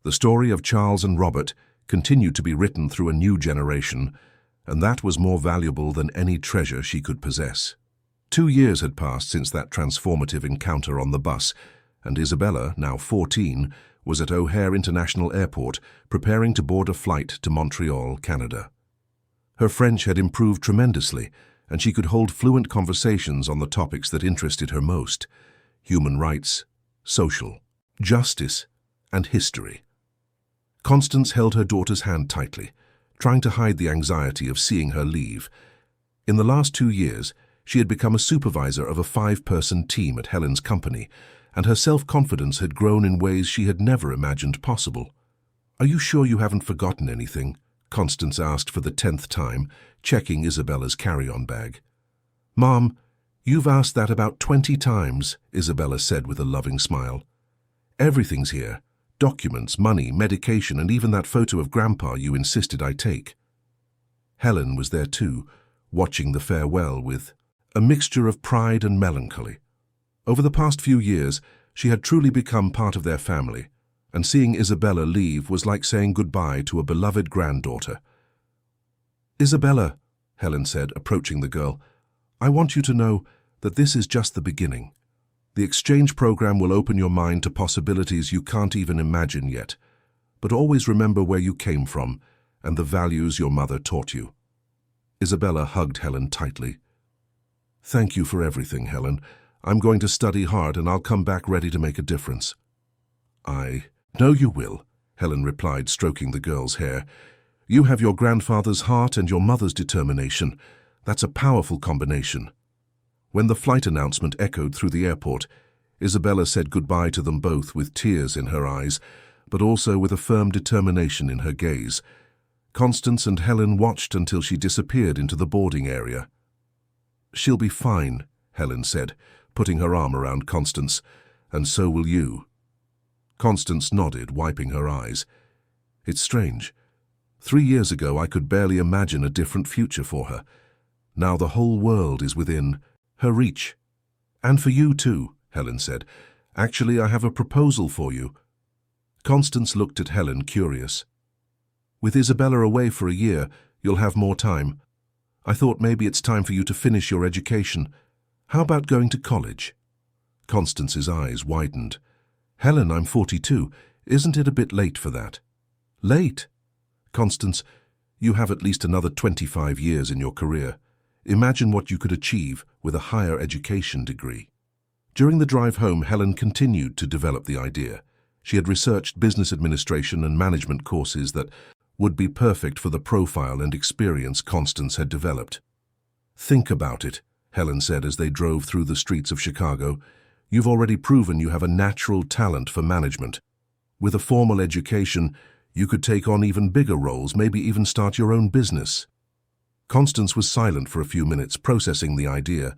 The story of Charles and Robert continued to be written through a new generation, and that was more valuable than any treasure she could possess. 2 years had passed since that transformative encounter on the bus, and Isabella, now 14, was at O'Hare International Airport, preparing to board a flight to Montreal, Canada. Her French had improved tremendously, and she could hold fluent conversations on the topics that interested her most: human rights, social justice, and history. Constance held her daughter's hand tightly, trying to hide the anxiety of seeing her leave. In the last 2 years, she had become a supervisor of a 5-person team at Helen's company, and her self-confidence had grown in ways she had never imagined possible. "Are you sure you haven't forgotten anything?" Constance asked for the 10th time, checking Isabella's carry-on bag. "Mom, you've asked that about 20 times, Isabella said with a loving smile. "Everything's here. Documents, money, medication, and even that photo of Grandpa you insisted I take." Helen was there too, watching the farewell with a mixture of pride and melancholy. Over the past few years, she had truly become part of their family, and seeing Isabella leave was like saying goodbye to a beloved granddaughter. "Isabella," Helen said, approaching the girl, "I want you to know that this is just the beginning. The exchange program will open your mind to possibilities you can't even imagine yet. But always remember where you came from and the values your mother taught you." Isabella hugged Helen tightly. "Thank you for everything, Helen. I'm going to study hard and I'll come back ready to make a difference. I know you will, Helen replied, stroking the girl's hair. You have your grandfather's heart and your mother's determination. That's a powerful combination. When the flight announcement echoed through the airport, Isabella said goodbye to them both with tears in her eyes, but also with a firm determination in her gaze. Constance and Helen watched until she disappeared into the boarding area. She'll be fine, Helen said, putting her arm around Constance, and so will you. Constance nodded, wiping her eyes. It's strange. 3 years ago I could barely imagine a different future for her. Now the whole world is within her reach. And for you too, Helen said. Actually, I have a proposal for you. Constance looked at Helen, curious. With Isabella away for a year, you'll have more time. I thought maybe it's time for you to finish your education. How about going to college? Constance's eyes widened. Helen, I'm 42. Isn't it a bit late for that? Late? Constance, you have at least another 25 years in your career. Imagine what you could achieve with a higher education degree. During the drive home, Helen continued to develop the idea. She had researched business administration and management courses that would be perfect for the profile and experience Constance had developed. Think about it, Helen said as they drove through the streets of Chicago. You've already proven you have a natural talent for management. With a formal education, you could take on even bigger roles, maybe even start your own business. Constance was silent for a few minutes, processing the idea.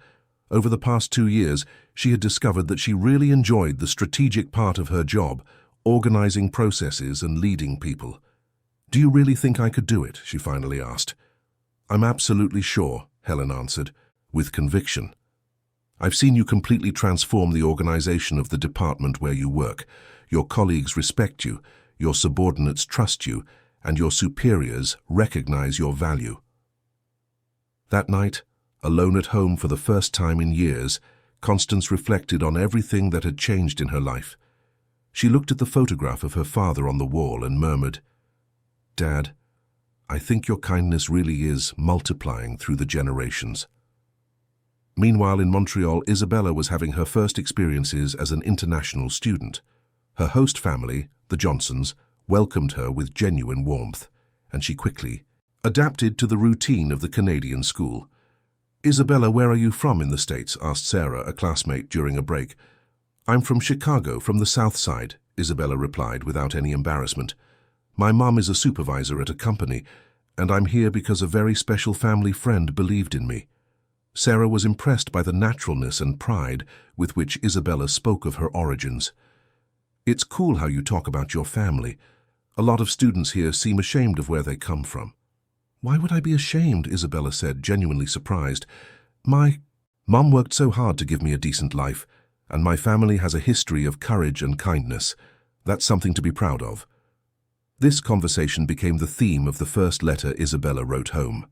Over the past 2 years, she had discovered that she really enjoyed the strategic part of her job, organizing processes and leading people. Do you really think I could do it? She finally asked. I'm absolutely sure, Helen answered, with conviction. I've seen you completely transform the organization of the department where you work. Your colleagues respect you, your subordinates trust you, and your superiors recognize your value. That night, alone at home for the first time in years, Constance reflected on everything that had changed in her life. She looked at the photograph of her father on the wall and murmured, Dad, I think your kindness really is multiplying through the generations. Meanwhile, in Montreal, Isabella was having her first experiences as an international student. Her host family, the Johnsons, welcomed her with genuine warmth, and she quickly adapted to the routine of the Canadian school. Isabella, where are you from in the States? Asked Sarah, a classmate, during a break. I'm from Chicago, from the South Side, Isabella replied without any embarrassment. My mom is a supervisor at a company, and I'm here because a very special family friend believed in me. Sarah was impressed by the naturalness and pride with which Isabella spoke of her origins. It's cool how you talk about your family. A lot of students here seem ashamed of where they come from. Why would I be ashamed? Isabella said, genuinely surprised. My mom worked so hard to give me a decent life, and my family has a history of courage and kindness. That's something to be proud of. This conversation became the theme of the first letter Isabella wrote home.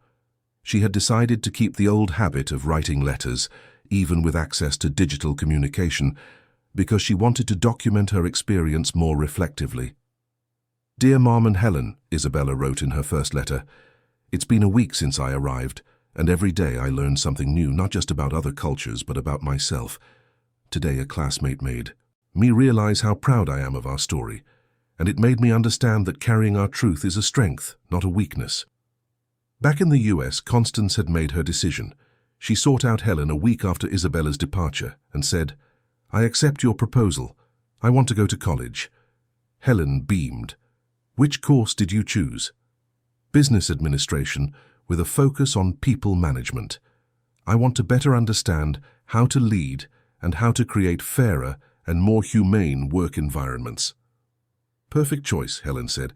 She had decided to keep the old habit of writing letters, even with access to digital communication, because she wanted to document her experience more reflectively. Dear Mom and Helen, Isabella wrote in her first letter, it's been a week since I arrived, and every day I learned something new, not just about other cultures, but about myself. Today a classmate made me realize how proud I am of our story, and it made me understand that carrying our truth is a strength, not a weakness. Back in the US, Constance had made her decision. She sought out Helen a week after Isabella's departure and said, I accept your proposal. I want to go to college. Helen beamed. Which course did you choose? Business administration with a focus on people management. I want to better understand how to lead and how to create fairer and more humane work environments. Perfect choice, Helen said,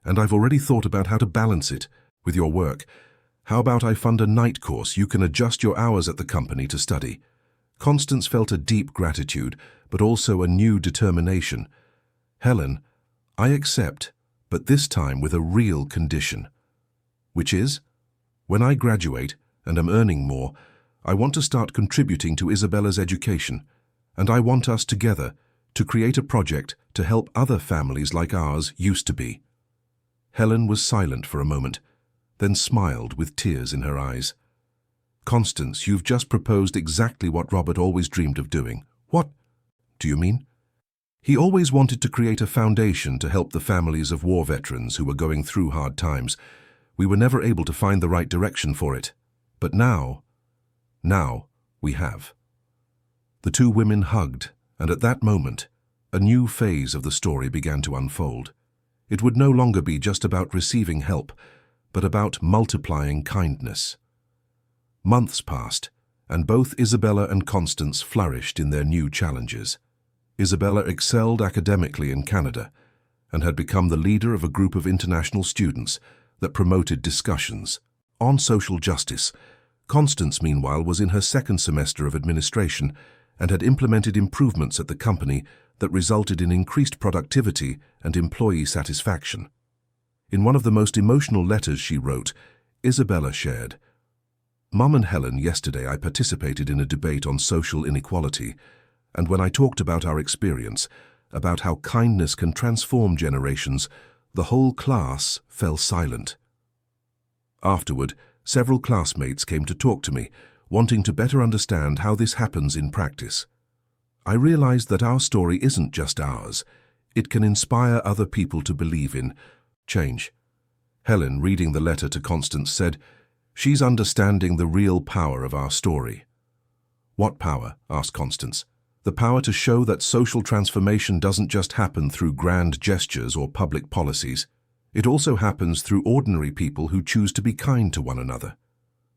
and I've already thought about how to balance it with your work. How about I fund a night course? You can adjust your hours at the company to study. Constance felt a deep gratitude, but also a new determination. Helen, I accept, but this time with a real condition. Which is, when I graduate and am earning more, I want to start contributing to Isabella's education, and I want us together to create a project to help other families like ours used to be. Helen was silent for a moment, then smiled with tears in her eyes. Constance, you've just proposed exactly what Robert always dreamed of doing. What do you mean? He always wanted to create a foundation to help the families of war veterans who were going through hard times. We were never able to find the right direction for it. But now we have. The two women hugged, and at that moment, a new phase of the story began to unfold. It would no longer be just about receiving help, but about multiplying kindness. Months passed, and both Isabella and Constance flourished in their new challenges. Isabella excelled academically in Canada and had become the leader of a group of international students that promoted discussions on social justice. Constance, meanwhile, was in her second semester of administration and had implemented improvements at the company that resulted in increased productivity and employee satisfaction. In one of the most emotional letters she wrote, Isabella shared, "Mum and Helen, yesterday I participated in a debate on social inequality, and when I talked about our experience, about how kindness can transform generations, the whole class fell silent. Afterward, several classmates came to talk to me, wanting to better understand how this happens in practice. I realized that our story isn't just ours. It can inspire other people to believe in change." Helen, reading the letter to Constance, said, "She's understanding the real power of our story." "What power?" asked Constance. "The power to show that social transformation doesn't just happen through grand gestures or public policies. It also happens through ordinary people who choose to be kind to one another."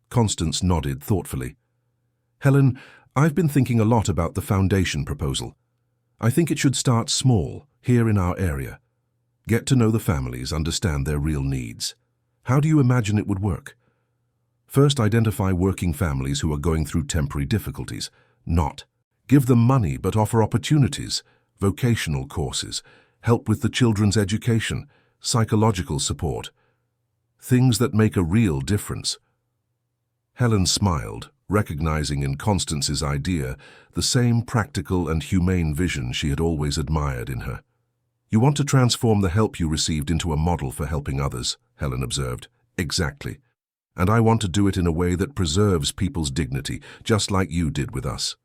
Constance nodded thoughtfully. "Helen, I've been thinking a lot about the foundation proposal. I think it should start small, here in our area. Get to know the families, understand their real needs. How do you imagine it would work? First, identify working families who are going through temporary difficulties. Not give them money, but offer opportunities, vocational courses, help with the children's education, psychological support. Things that make a real difference." Helen smiled, recognizing in Constance's idea the same practical and humane vision she had always admired in her. "You want to transform the help you received into a model for helping others," Helen observed. "Exactly. And I want to do it in a way that preserves people's dignity, just like you did with us."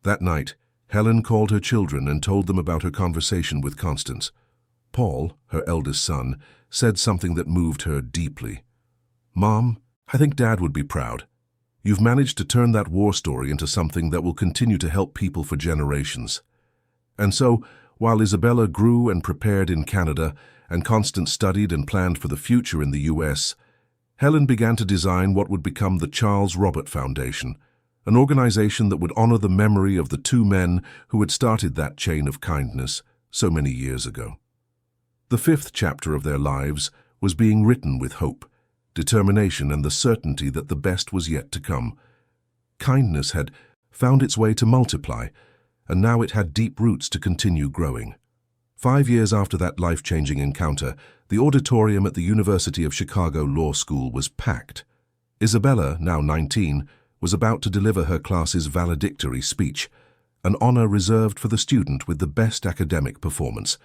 That night, Helen called her children and told them about her conversation with Constance. Paul, her eldest son, said something that moved her deeply. "Mom, I think Dad would be proud. You've managed to turn that war story into something that will continue to help people for generations." And so, while Isabella grew and prepared in Canada, and Constance studied and planned for the future in the US, Helen began to design what would become the Charles Robert Foundation, an organization that would honor the memory of the two men who had started that chain of kindness so many years ago. The fifth chapter of their lives was being written with hope, determination, and the certainty that the best was yet to come. Kindness had found its way to multiply, and now it had deep roots to continue growing. 5 years after that life-changing encounter, the auditorium at the University of Chicago Law School was packed. Isabella, now 19, was about to deliver her class's valedictory speech, an honor reserved for the student with the best academic performance.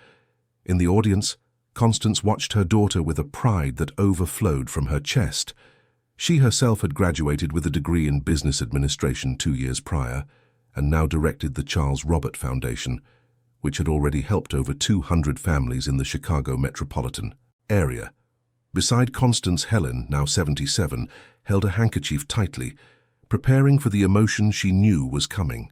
In the audience, Constance watched her daughter with a pride that overflowed from her chest. She herself had graduated with a degree in business administration 2 years prior, and now directed the Charles Robert Foundation, which had already helped over 200 families in the Chicago metropolitan area. Beside Constance, Helen, now 77, held a handkerchief tightly, preparing for the emotion she knew was coming.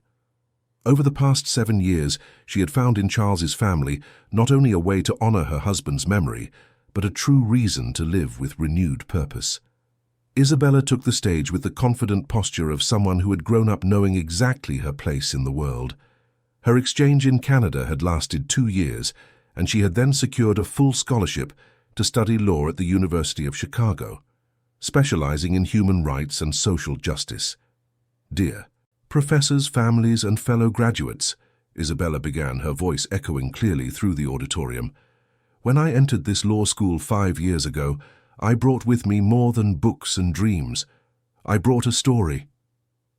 Over the past 7 years, she had found in Charles's family not only a way to honor her husband's memory, but a true reason to live with renewed purpose. Isabella took the stage with the confident posture of someone who had grown up knowing exactly her place in the world. Her exchange in Canada had lasted 2 years, and she had then secured a full scholarship to study law at the University of Chicago, specializing in human rights and social justice. "Dear professors, families, and fellow graduates," Isabella began, her voice echoing clearly through the auditorium, "when I entered this law school 5 years ago, I brought with me more than books and dreams. I brought a story."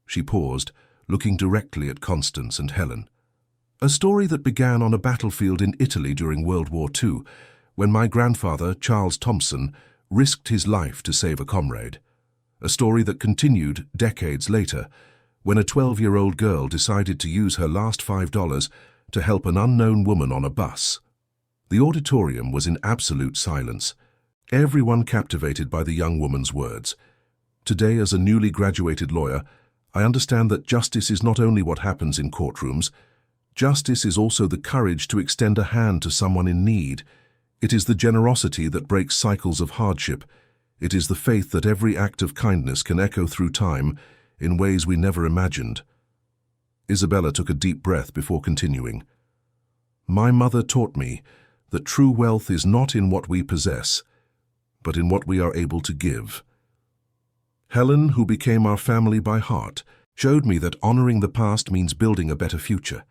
She paused, looking directly at Constance and Helen. "A story that began on a battlefield in Italy during World War II, when my grandfather, Charles Thompson, risked his life to save a comrade. a story that continued decades later, when a 12-year-old girl decided to use her last $5 to help an unknown woman on a bus. The auditorium was in absolute silence, everyone captivated by the young woman's words. Today, as a newly graduated lawyer, I understand that justice is not only what happens in courtrooms. Justice is also the courage to extend a hand to someone in need. It is the generosity that breaks cycles of hardship. It is the faith that every act of kindness can echo through time in ways we never imagined. Isabella took a deep breath before continuing. My mother taught me that true wealth is not in what we possess, but in what we are able to give. Helen, who became our family by heart, showed me that honoring the past means building a better future.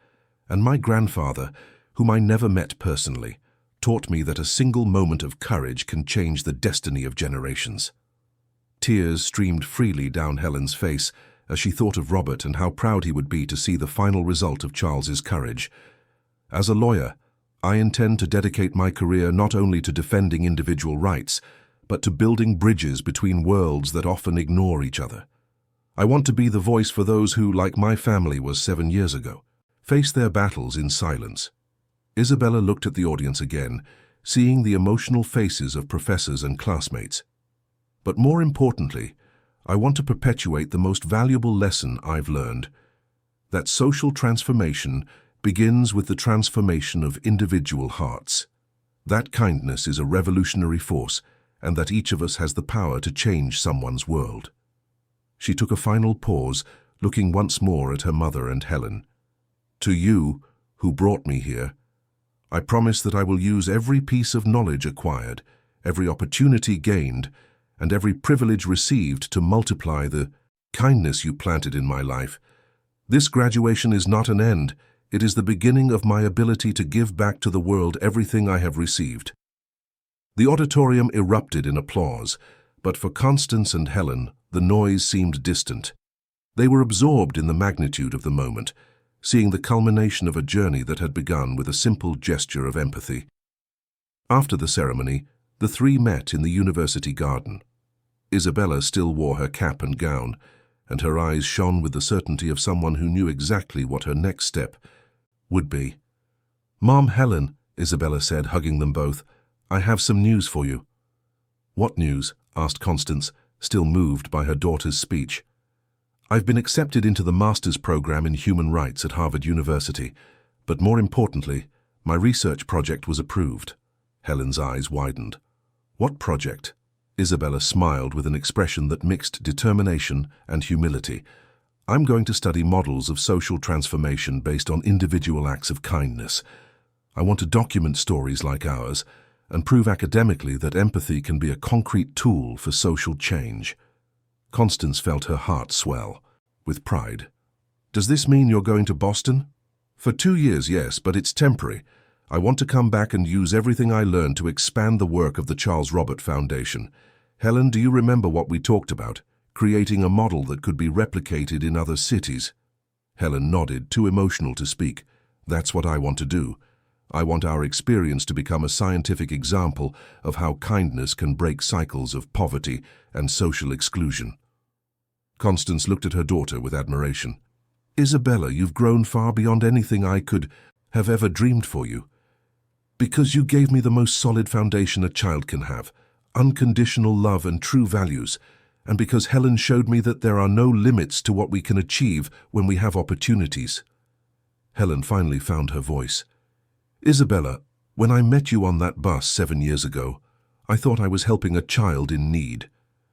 And my grandfather, whom I never met personally, taught me that a single moment of courage can change the destiny of generations. Tears streamed freely down Helen's face as she thought of Robert and how proud he would be to see the final result of Charles's courage. As a lawyer, I intend to dedicate my career not only to defending individual rights, but to building bridges between worlds that often ignore each other. I want to be the voice for those who, like my family was 7 years ago, face their battles in silence. Isabella looked at the audience again, seeing the emotional faces of professors and classmates. But more importantly, I want to perpetuate the most valuable lesson I've learned, that social transformation begins with the transformation of individual hearts. That kindness is a revolutionary force, and that each of us has the power to change someone's world. She took a final pause, looking once more at her mother and Helen. To you, who brought me here, I promise that I will use every piece of knowledge acquired, every opportunity gained, and every privilege received to multiply the kindness you planted in my life. This graduation is not an end. It is the beginning of my ability to give back to the world everything I have received. The auditorium erupted in applause, but for Constance and Helen, the noise seemed distant. They were absorbed in the magnitude of the moment, seeing the culmination of a journey that had begun with a simple gesture of empathy. After the ceremony, the three met in the university garden. Isabella still wore her cap and gown, and her eyes shone with the certainty of someone who knew exactly what her next step would be. "Mom, Helen," Isabella said, hugging them both, "I have some news for you." "What news?" asked Constance, still moved by her daughter's speech. "I've been accepted into the master's program in human rights at Harvard University, but more importantly, my research project was approved." Helen's eyes widened. "What project?" Isabella smiled with an expression that mixed determination and humility. "I'm going to study models of social transformation based on individual acts of kindness. I want to document stories like ours and prove academically that empathy can be a concrete tool for social change." Constance felt her heart swell with pride. "Does this mean you're going to Boston?" "For 2 years, yes, but it's temporary. I want to come back and use everything I learned to expand the work of the Charles Robert Foundation. Helen, do you remember what we talked about? Creating a model that could be replicated in other cities?" Helen nodded, too emotional to speak. "That's what I want to do. I want our experience to become a scientific example of how kindness can break cycles of poverty and social exclusion." Constance looked at her daughter with admiration. "Isabella, you've grown far beyond anything I could have ever dreamed for you. Because you gave me the most solid foundation a child can have, unconditional love and true values, and because Helen showed me that there are no limits to what we can achieve when we have opportunities." Helen finally found her voice. "Isabella, when I met you on that bus 7 years ago, I thought I was helping a child in need.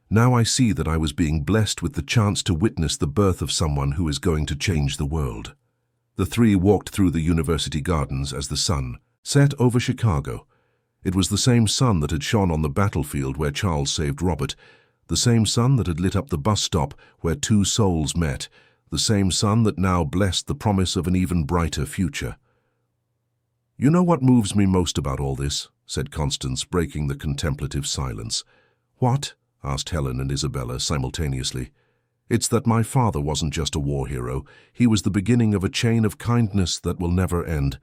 Now I see that I was being blessed with the chance to witness the birth of someone who is going to change the world." The three walked through the university gardens as the sun set over Chicago. It was the same sun that had shone on the battlefield where Charles saved Robert, the same sun that had lit up the bus stop where two souls met, the same sun that now blessed the promise of an even brighter future. "You know what moves me most about all this?" said Constance, breaking the contemplative silence. "What?" asked Helen and Isabella simultaneously. "It's that my father wasn't just a war hero. He was the beginning of a chain of kindness that will never end.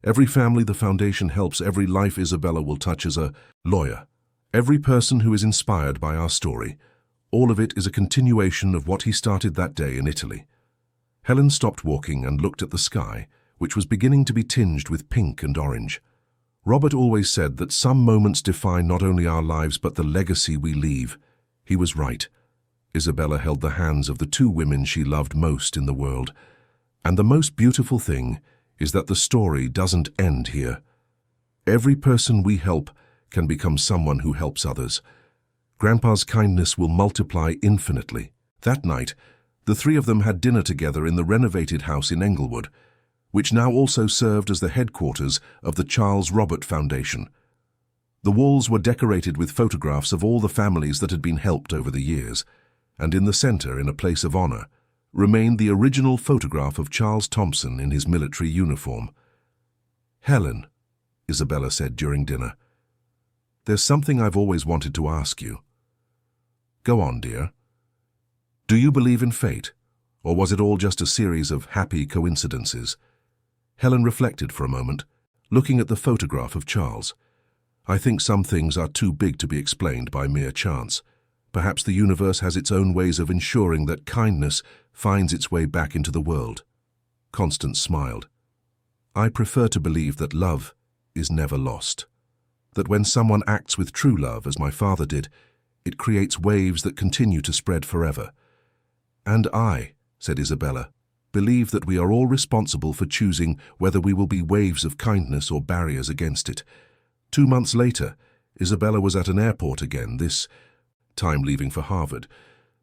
Every family the Foundation helps, every life Isabella will touch as a lawyer, every person who is inspired by our story, All of it is a continuation of what he started that day in Italy. Helen stopped walking and looked at the sky, which was beginning to be tinged with pink and orange. Robert always said that some moments define not only our lives but the legacy we leave. He was right. Isabella held the hands of the two women she loved most in the world. And the most beautiful thing is that the story doesn't end here. Every person we help can become someone who helps others. Grandpa's kindness will multiply infinitely. That night, the three of them had dinner together in the renovated house in Englewood, which now also served as the headquarters of the Charles Robert Foundation. The walls were decorated with photographs of all the families that had been helped over the years, and in the center, in a place of honor, remained the original photograph of Charles Thompson in his military uniform. "Helen," Isabella said during dinner, "there's something I've always wanted to ask you." "Go on, dear." "Do you believe in fate, or was it all just a series of happy coincidences?" Helen reflected for a moment, looking at the photograph of Charles. "I think some things are too big to be explained by mere chance. Perhaps the universe has its own ways of ensuring that kindness finds its way back into the world." Constance smiled. "I prefer to believe that love is never lost. That when someone acts with true love, as my father did, it creates waves that continue to spread forever. And I," said Isabella, "believe that we are all responsible for choosing whether we will be waves of kindness or barriers against it." 2 months later, Isabella was at an airport again, this time leaving for Harvard.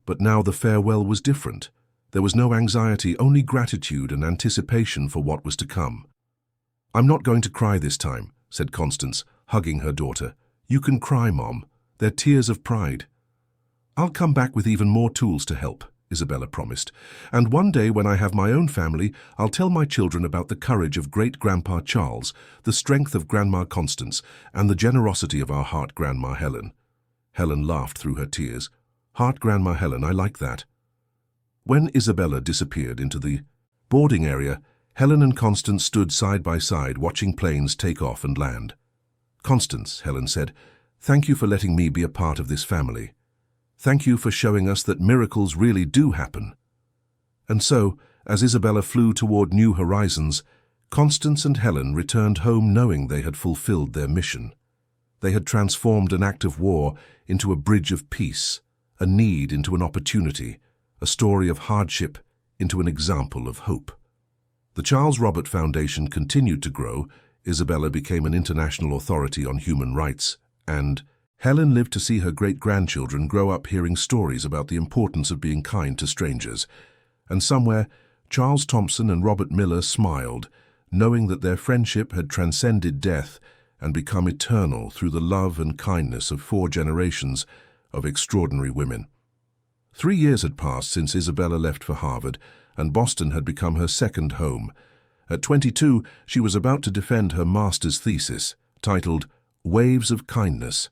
But now the farewell was different. There was no anxiety, only gratitude and anticipation for what was to come. "I'm not going to cry this time," said Constance, hugging her daughter. "You can cry, Mom. They're tears of pride." "I'll come back with even more tools to help," Isabella promised. "And one day when I have my own family, I'll tell my children about the courage of great-grandpa Charles, the strength of Grandma Constance, and the generosity of our heart-grandma Helen." Helen laughed through her tears. "Heart-grandma Helen, I like that." When Isabella disappeared into the boarding area, Helen and Constance stood side by side watching planes take off and land. "Constance," Helen said, "thank you for letting me be a part of this family. Thank you for showing us that miracles really do happen." And so, as Isabella flew toward new horizons, Constance and Helen returned home knowing they had fulfilled their mission. They had transformed an act of war into a bridge of peace, a need into an opportunity, a story of hardship into an example of hope. The Charles Robert Foundation continued to grow. Isabella became an international authority on human rights, and Helen lived to see her great-grandchildren grow up hearing stories about the importance of being kind to strangers. And somewhere, Charles Thompson and Robert Miller smiled, knowing that their friendship had transcended death and become eternal through the love and kindness of 4 generations of extraordinary women. 3 years had passed since Isabella left for Harvard, and Boston had become her second home. At 22, she was about to defend her master's thesis, titled "Waves of Kindness,"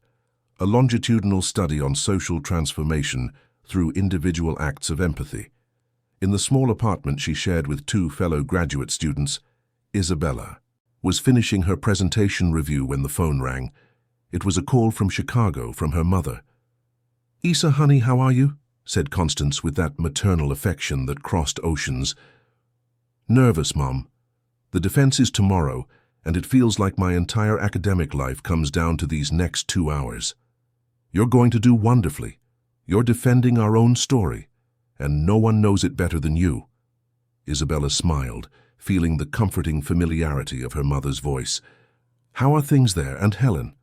a longitudinal study on social transformation through individual acts of empathy. In the small apartment she shared with 2 fellow graduate students, Isabella was finishing her presentation review when the phone rang. It was a call from Chicago, from her mother. "Isa, honey, how are you?" said Constance with that maternal affection that crossed oceans. "Nervous, Mom. The defense is tomorrow, and it feels like my entire academic life comes down to these next 2 hours. You're going to do wonderfully. You're defending our own story, and no one knows it better than you." Isabella smiled, feeling the comforting familiarity of her mother's voice. "How are things there, and Helen?"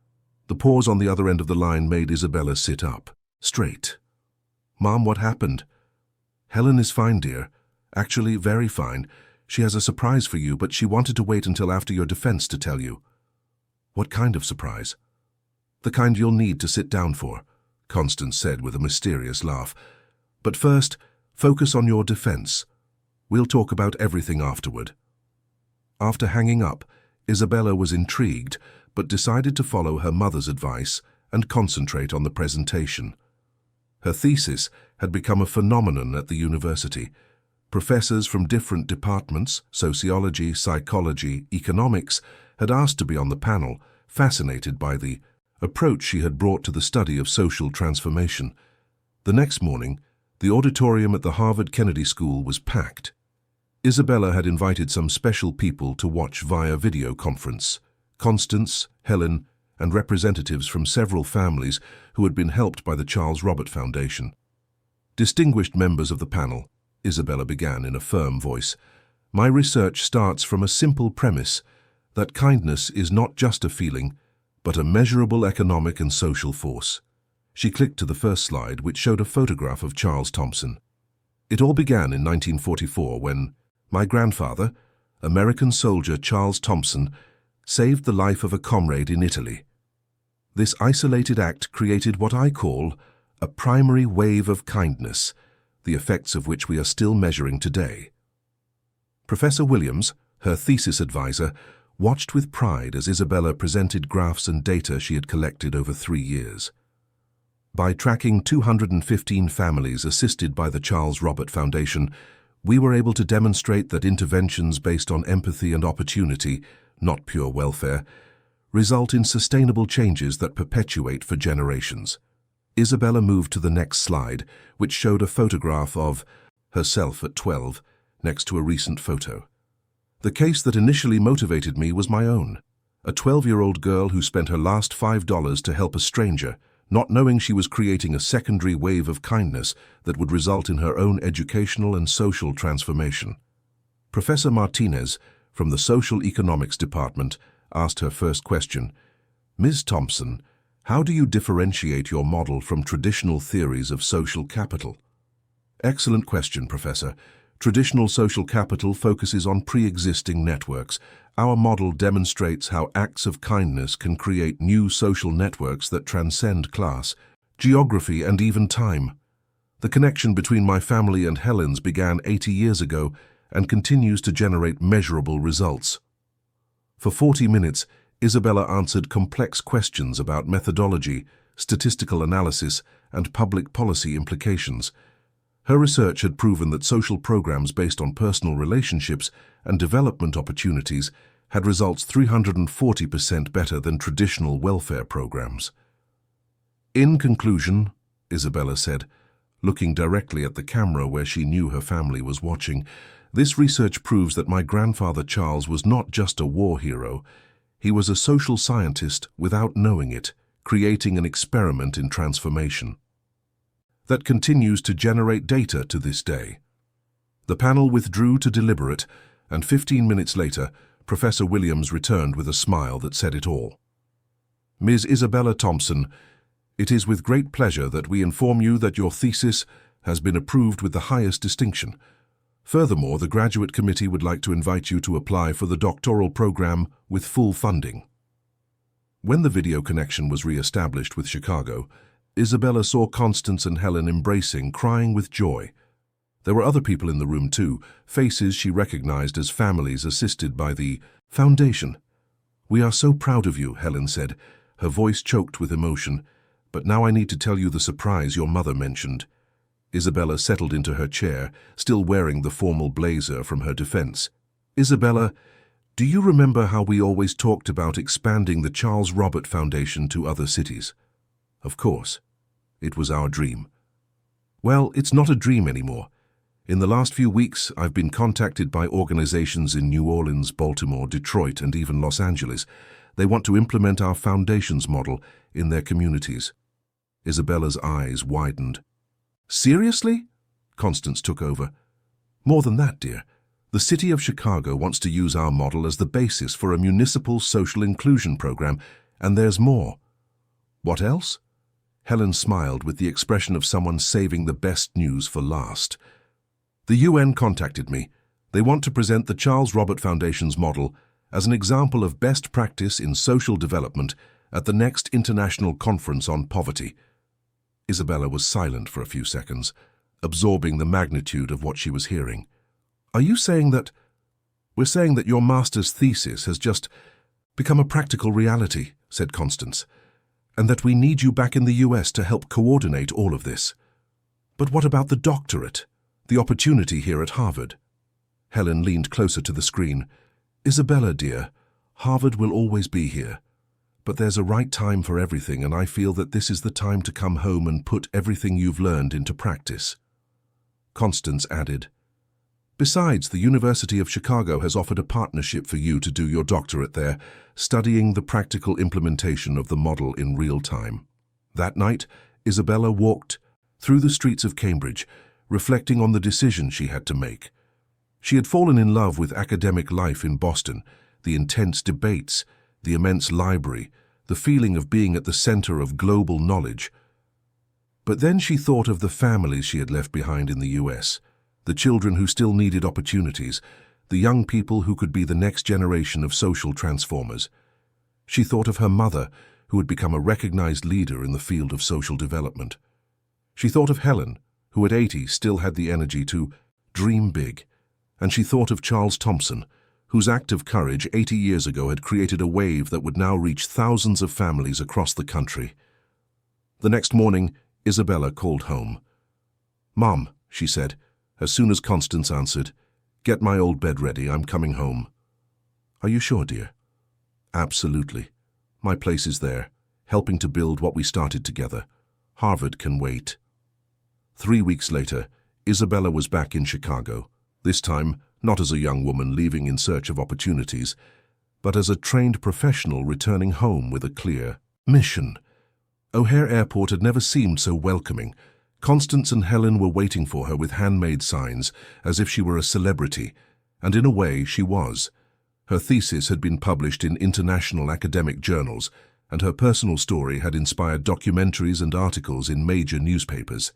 The pause on the other end of the line made Isabella sit up, straight. "Mom, what happened?" "Helen is fine, dear. Actually, very fine. She has a surprise for you, but she wanted to wait until after your defense to tell you." "What kind of surprise?" "The kind you'll need to sit down for," Constance said with a mysterious laugh. "But first, focus on your defense. We'll talk about everything afterward." After hanging up, Isabella was intrigued, but decided to follow her mother's advice and concentrate on the presentation. Her thesis had become a phenomenon at the university. Professors from different departments, sociology, psychology, economics, had asked to be on the panel, fascinated by the approach she had brought to the study of social transformation. The next morning, the auditorium at the Harvard Kennedy School was packed. Isabella had invited some special people to watch via video conference: Constance, Helen, and representatives from several families who had been helped by the Charles Robert Foundation. Distinguished members of the panel, Isabella began in a firm voice, my research starts from a simple premise that kindness is not just a feeling, but a measurable economic and social force. She clicked to the first slide, which showed a photograph of Charles Thompson. It all began in 1944 when my grandfather, American soldier Charles Thompson, saved the life of a comrade in Italy. This isolated act created what I call a primary wave of kindness, the effects of which we are still measuring today. Professor Williams, her thesis advisor, watched with pride as Isabella presented graphs and data she had collected over 3 years. By tracking 215 families assisted by the Charles Robert Foundation, we were able to demonstrate that interventions based on empathy and opportunity, not pure welfare, result in sustainable changes that perpetuate for generations. Isabella moved to the next slide, which showed a photograph of herself at 12 next to a recent photo. The case that initially motivated me was my own. A 12-year-old girl who spent her last $5 to help a stranger, not knowing she was creating a secondary wave of kindness that would result in her own educational and social transformation. Professor Martinez, from the Social Economics Department, asked her first question, Ms. Thompson, how do you differentiate your model from traditional theories of social capital? Excellent question, Professor. Traditional social capital focuses on pre-existing networks. Our model demonstrates how acts of kindness can create new social networks that transcend class, geography, and even time. The connection between my family and Helen's began 80 years ago and continues to generate measurable results. For 40 minutes, Isabella answered complex questions about methodology, statistical analysis, and public policy implications. Her research had proven that social programs based on personal relationships and development opportunities had results 340% better than traditional welfare programs. In conclusion, Isabella said, looking directly at the camera where she knew her family was watching, this research proves that my grandfather Charles was not just a war hero. He was a social scientist without knowing it, creating an experiment in transformation that continues to generate data to this day. The panel withdrew to deliberate, and 15 minutes later, Professor Williams returned with a smile that said it all. Ms. Isabella Thompson, it is with great pleasure that we inform you that your thesis has been approved with the highest distinction. Furthermore, the graduate committee would like to invite you to apply for the doctoral program with full funding. When the video connection was re-established with Chicago, Isabella saw Constance and Helen embracing, crying with joy. There were other people in the room too, faces she recognized as families assisted by the Foundation. We are so proud of you, Helen said, her voice choked with emotion. But now I need to tell you the surprise your mother mentioned. Isabella settled into her chair, still wearing the formal blazer from her defense. Isabella, do you remember how we always talked about expanding the Charles Robert Foundation to other cities? Of course. It was our dream. Well, it's not a dream anymore. In the last few weeks, I've been contacted by organizations in New Orleans, Baltimore, Detroit, and even Los Angeles. They want to implement our foundation's model in their communities. Isabella's eyes widened. Seriously? Constance took over. More than that, dear. The city of Chicago wants to use our model as the basis for a municipal social inclusion program, and there's more. What else? Helen smiled with the expression of someone saving the best news for last. The UN contacted me. They want to present the Charles Robert Foundation's model as an example of best practice in social development at the next International Conference on Poverty. Isabella was silent for a few seconds, absorbing the magnitude of what she was hearing. Are you saying that... We're saying that your master's thesis has just become a practical reality, said Constance, and that we need you back in the US to help coordinate all of this. But what about the doctorate, the opportunity here at Harvard? Helen leaned closer to the screen. Isabella, dear, Harvard will always be here. But there's a right time for everything, and I feel that this is the time to come home and put everything you've learned into practice." Constance added, "Besides, the University of Chicago has offered a partnership for you to do your doctorate there, studying the practical implementation of the model in real time." That night, Isabella walked through the streets of Cambridge, reflecting on the decision she had to make. She had fallen in love with academic life in Boston, the intense debates, the immense library, the feeling of being at the center of global knowledge. But then she thought of the families she had left behind in the US, the children who still needed opportunities, the young people who could be the next generation of social transformers. She thought of her mother, who had become a recognized leader in the field of social development. She thought of Helen, who at 80 still had the energy to dream big. And she thought of Charles Thompson, whose act of courage 80 years ago had created a wave that would now reach thousands of families across the country. The next morning, Isabella called home. "Mom," she said, as soon as Constance answered, "get my old bed ready, I'm coming home." "Are you sure, dear?" "Absolutely. My place is there, helping to build what we started together. Harvard can wait." 3 weeks later, Isabella was back in Chicago, this time not as a young woman leaving in search of opportunities, but as a trained professional returning home with a clear mission. O'Hare Airport had never seemed so welcoming. Constance and Helen were waiting for her with handmade signs, as if she were a celebrity, and in a way she was. Her thesis had been published in international academic journals, and her personal story had inspired documentaries and articles in major newspapers.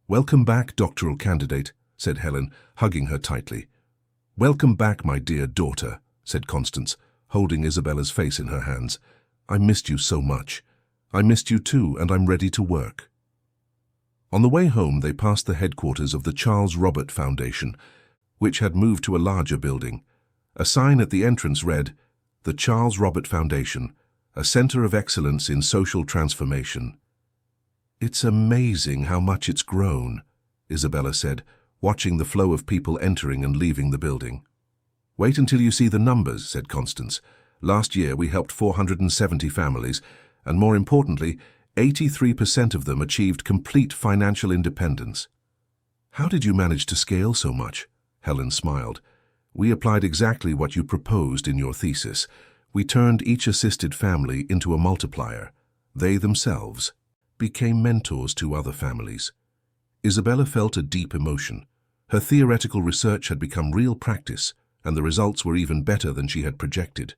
"Welcome back, doctoral candidate," said Helen, hugging her tightly. "Welcome back, my dear daughter," said Constance, holding Isabella's face in her hands. "I missed you so much. I missed you too, and I'm ready to work." On the way home, they passed the headquarters of the Charles Robert Foundation, which had moved to a larger building. A sign at the entrance read, "The Charles Robert Foundation, a center of excellence in social transformation." "It's amazing how much it's grown," Isabella said, watching the flow of people entering and leaving the building. "Wait until you see the numbers," said Constance. "Last year we helped 470 families, and more importantly, 83% of them achieved complete financial independence." "How did you manage to scale so much?" Helen smiled. "We applied exactly what you proposed in your thesis. We turned each assisted family into a multiplier. They themselves became mentors to other families." Isabella felt a deep emotion. Her theoretical research had become real practice, and the results were even better than she had projected.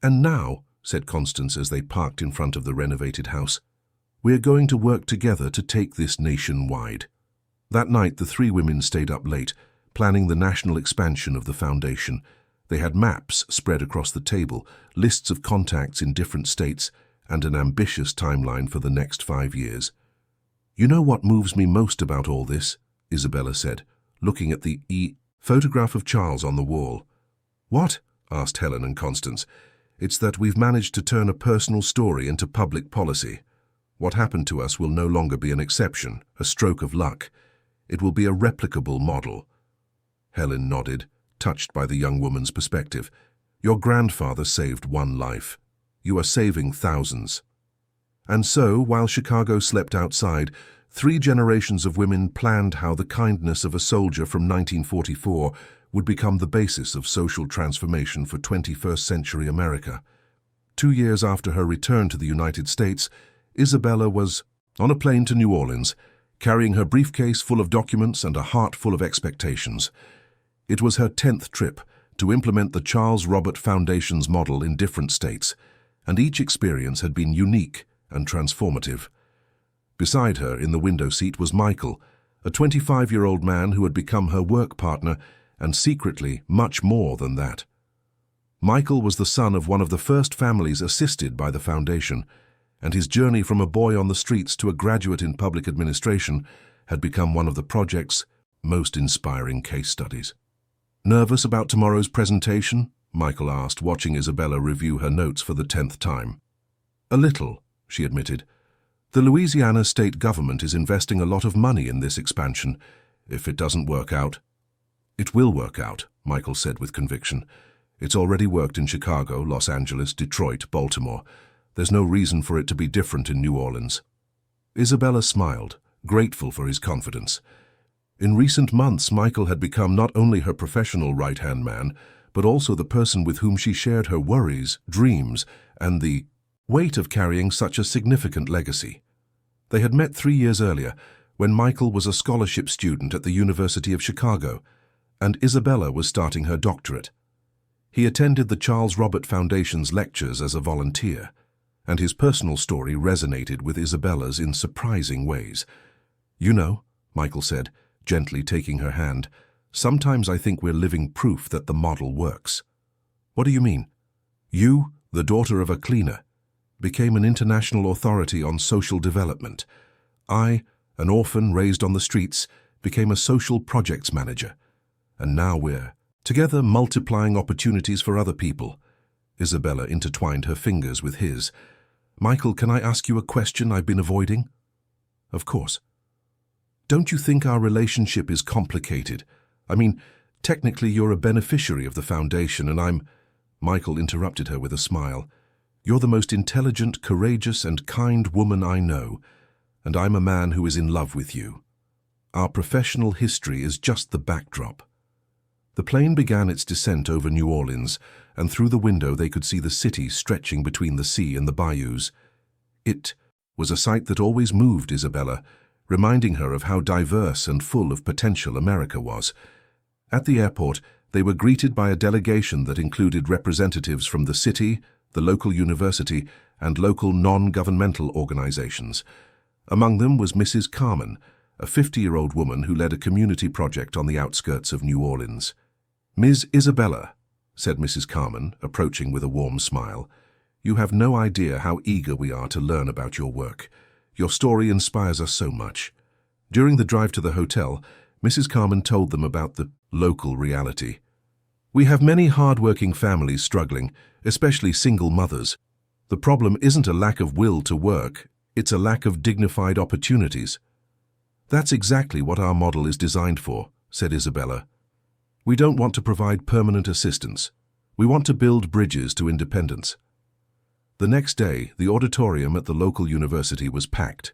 "And now," said Constance as they parked in front of the renovated house, "we're going to work together to take this nationwide." That night, the three women stayed up late, planning the national expansion of the foundation. They had maps spread across the table, lists of contacts in different states, and an ambitious timeline for the next 5 years. "You know what moves me most about all this?" Isabella said, looking at the photograph of Charles on the wall. "What?" asked Helen and Constance. "It's that we've managed to turn a personal story into public policy. What happened to us will no longer be an exception, a stroke of luck. It will be a replicable model." Helen nodded, touched by the young woman's perspective. "Your grandfather saved one life. You are saving thousands." And so, while Chicago slept outside, 3 generations of women planned how the kindness of a soldier from 1944 would become the basis of social transformation for 21st century America. 2 years after her return to the United States, Isabella was on a plane to New Orleans, carrying her briefcase full of documents and a heart full of expectations. It was her 10th trip to implement the Charles Robert Foundation's model in different states, and each experience had been unique and transformative. Beside her, in the window seat, was Michael, a 25-year-old man who had become her work partner, and secretly much more than that. Michael was the son of one of the first families assisted by the foundation, and his journey from a boy on the streets to a graduate in public administration had become one of the project's most inspiring case studies. "Nervous about tomorrow's presentation?" Michael asked, watching Isabella review her notes for the 10th time. "A little," she admitted. "The Louisiana state government is investing a lot of money in this expansion. If it doesn't work out—" "It will work out," Michael said with conviction. It's already worked in Chicago, Los Angeles, Detroit, Baltimore. There's no reason for it to be different in New Orleans. Isabella smiled, grateful for his confidence. In recent months, Michael had become not only her professional right-hand man, but also the person with whom she shared her worries, dreams, and the weight of carrying such a significant legacy. They had met 3 years earlier, when Michael was a scholarship student at the University of Chicago, and Isabella was starting her doctorate. He attended the Charles Robert Foundation's lectures as a volunteer, and his personal story resonated with Isabella's in surprising ways. "You know," Michael said, gently taking her hand, "sometimes I think we're living proof that the model works." "What do you mean?" "You, the daughter of a cleaner, became an international authority on social development. I, an orphan raised on the streets, became a social projects manager. And now we're together multiplying opportunities for other people." Isabella intertwined her fingers with his. "Michael, can I ask you a question I've been avoiding?" "Of course." "Don't you think our relationship is complicated? I mean, technically you're a beneficiary of the foundation and I'm—" Michael interrupted her with a smile. "You're the most intelligent, courageous, and kind woman I know, and I'm a man who is in love with you. Our professional history is just the backdrop." The plane began its descent over New Orleans, and through the window they could see the city stretching between the sea and the bayous. It was a sight that always moved Isabella, reminding her of how diverse and full of potential America was. At the airport, they were greeted by a delegation that included representatives from the city, the local university, and local non-governmental organizations. Among them was Mrs. Carmen, a 50-year-old woman who led a community project on the outskirts of New Orleans. "Ms. Isabella," said Mrs. Carmen, approaching with a warm smile, "you have no idea how eager we are to learn about your work. Your story inspires us so much." During the drive to the hotel, Mrs. Carmen told them about the local reality. "We have many hard-working families struggling, especially single mothers. The problem isn't a lack of will to work, it's a lack of dignified opportunities." "That's exactly what our model is designed for," said Isabella. "We don't want to provide permanent assistance. We want to build bridges to independence." The next day, the auditorium at the local university was packed.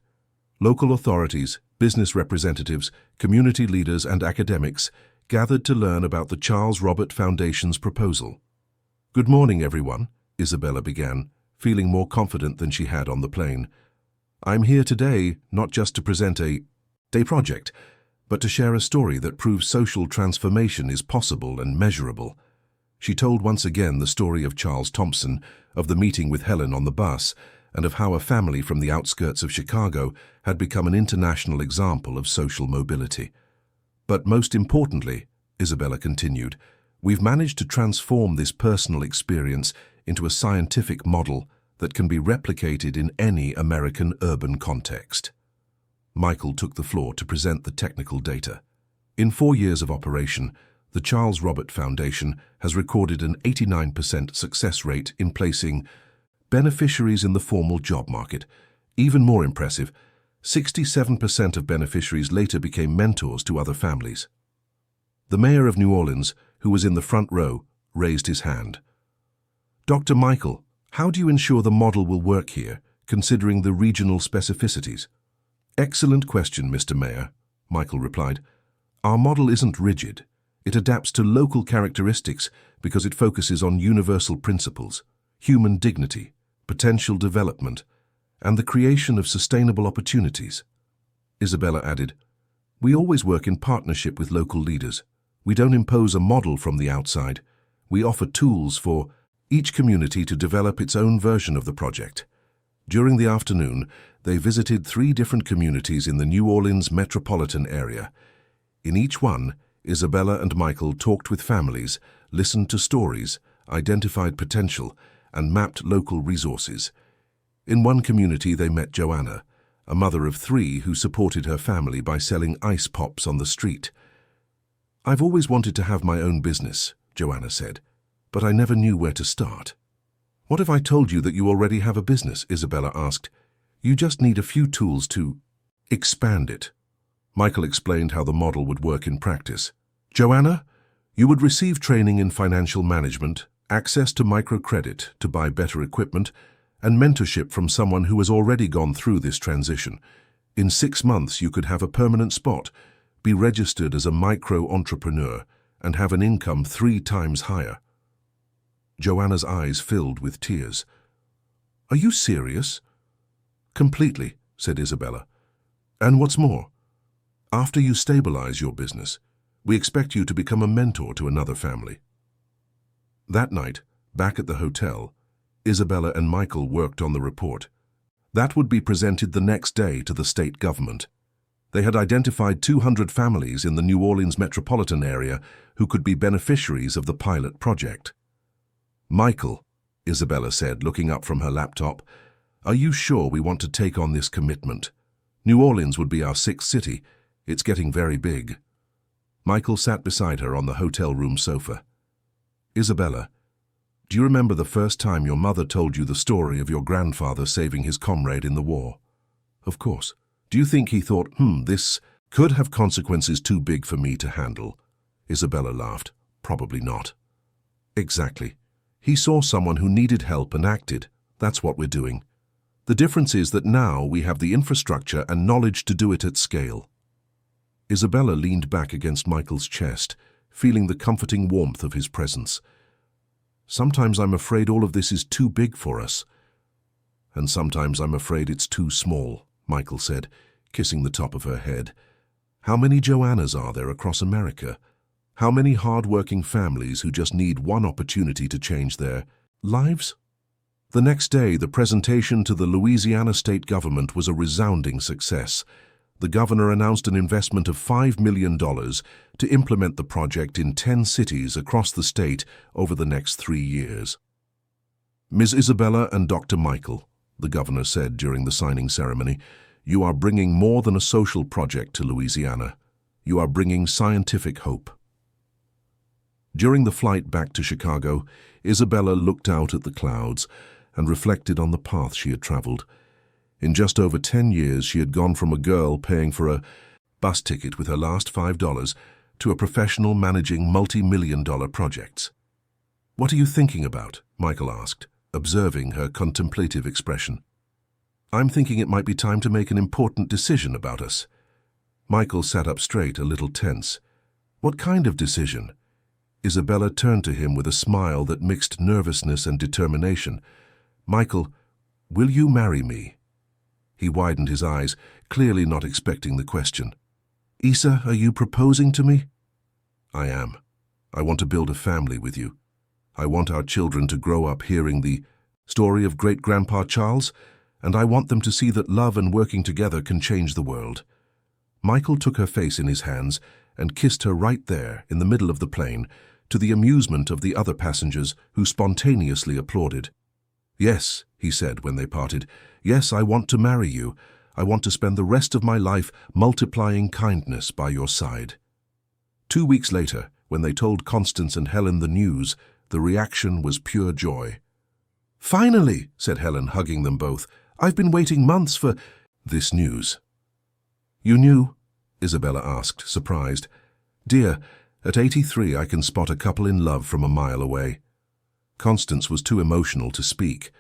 Local authorities, business representatives, community leaders, and academics gathered to learn about the Charles Robert Foundation's proposal. "Good morning, everyone," Isabella began, feeling more confident than she had on the plane. "I'm here today not just to present a project, but to share a story that proves social transformation is possible and measurable." She told once again the story of Charles Thompson, of the meeting with Helen on the bus, and of how a family from the outskirts of Chicago had become an international example of social mobility. "But most importantly," Isabella continued, "we've managed to transform this personal experience into a scientific model that can be replicated in any American urban context." Michael took the floor to present the technical data. In 4 years of operation, the Charles Robert Foundation has recorded an 89% success rate in placing beneficiaries in the formal job market. Even more impressive, 67% of beneficiaries later became mentors to other families. The mayor of New Orleans, who was in the front row, raised his hand. "Dr. Michael, how do you ensure the model will work here, considering the regional specificities?" "Excellent question, Mr. Mayor," Michael replied. "Our model isn't rigid. It adapts to local characteristics because it focuses on universal principles, human dignity, potential development, and the creation of sustainable opportunities." Isabella added, "We always work in partnership with local leaders. We don't impose a model from the outside. We offer tools for each community to develop its own version of the project." During the afternoon, they visited 3 different communities in the New Orleans metropolitan area. In each one, Isabella and Michael talked with families, listened to stories, identified potential, and mapped local resources. In one community they met Joanna, a mother of 3 who supported her family by selling ice pops on the street. "I've always wanted to have my own business," Joanna said, "but I never knew where to start." "What if I told you that you already have a business?" Isabella asked. "You just need a few tools to expand it." Michael explained how the model would work in practice. "Joanna, You would receive training in financial management, access to microcredit to buy better equipment, and mentorship from someone who has already gone through this transition. In 6 months, you could have a permanent spot, be registered as a micro-entrepreneur, and have an income 3 times higher. Joanna's eyes filled with tears. Are you serious? Completely, said Isabella. And what's more, after you stabilize your business, we expect you to become a mentor to another family. That night, back at the hotel, Isabella and Michael worked on the report. That would be presented the next day to the state government. They had identified 200 families in the New Orleans metropolitan area who could be beneficiaries of the pilot project. Michael, Isabella said, looking up from her laptop, are you sure we want to take on this commitment? New Orleans would be our 6th city. It's getting very big. Michael sat beside her on the hotel room sofa. Isabella, do you remember the first time your mother told you the story of your grandfather saving his comrade in the war? Of course. Do you think he thought, this could have consequences too big for me to handle? Isabella laughed. Probably not. Exactly. He saw someone who needed help and acted. That's what we're doing. The difference is that now we have the infrastructure and knowledge to do it at scale. Isabella leaned back against Michael's chest, feeling the comforting warmth of his presence. Sometimes I'm afraid all of this is too big for us. And sometimes I'm afraid it's too small, Michael said, kissing the top of her head. How many Joannas are there across America? How many hard-working families who just need one opportunity to change their lives? The next day, the presentation to the Louisiana state government was a resounding success. The governor announced an investment of $5 million to implement the project in 10 cities across the state over the next 3 years. Ms. Isabella and Dr. Michael, the governor said during the signing ceremony, you are bringing more than a social project to Louisiana. You are bringing scientific hope. During the flight back to Chicago, Isabella looked out at the clouds and reflected on the path she had traveled. In just over 10 years, she had gone from a girl paying for a bus ticket with her last $5 to a professional managing multi-million-dollar projects. What are you thinking about? Michael asked, observing her contemplative expression. I'm thinking it might be time to make an important decision about us. Michael sat up straight, a little tense. What kind of decision? Isabella turned to him with a smile that mixed nervousness and determination. Michael, will you marry me? He widened his eyes, clearly not expecting the question. Isa, are you proposing to me? I am. I want to build a family with you. I want our children to grow up hearing the story of great-grandpa Charles, and I want them to see that love and working together can change the world. Michael took her face in his hands and kissed her right there in the middle of the plane, to the amusement of the other passengers who spontaneously applauded. Yes, he said when they parted, yes, I want to marry you. I want to spend the rest of my life multiplying kindness by your side. 2 weeks later, when they told Constance and Helen the news, the reaction was pure joy. Finally, said Helen, hugging them both, I've been waiting months for this news. You knew? Isabella asked, surprised. Dear, at 83 I can spot a couple in love from a mile away. Constance was too emotional to speak.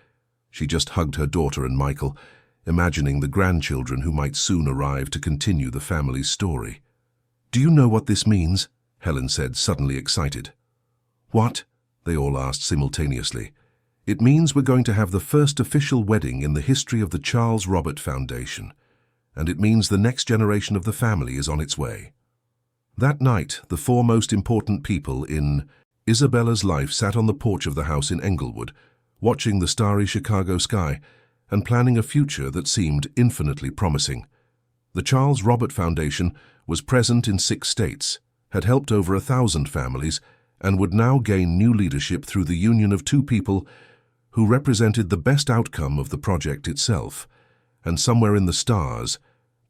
She just hugged her daughter and Michael, imagining the grandchildren who might soon arrive to continue the family's story. Do you know what this means? Helen said, suddenly excited. What? They all asked simultaneously. It means we're going to have the first official wedding in the history of the Charles Robert Foundation, and it means the next generation of the family is on its way. That night, the 4 most important people in Isabella's life sat on the porch of the house in Englewood, watching the starry Chicago sky and planning a future that seemed infinitely promising. The Charles Robert Foundation was present in 6 states, had helped over 1,000 families, and would now gain new leadership through the union of 2 people who represented the best outcome of the project itself. And somewhere in the stars,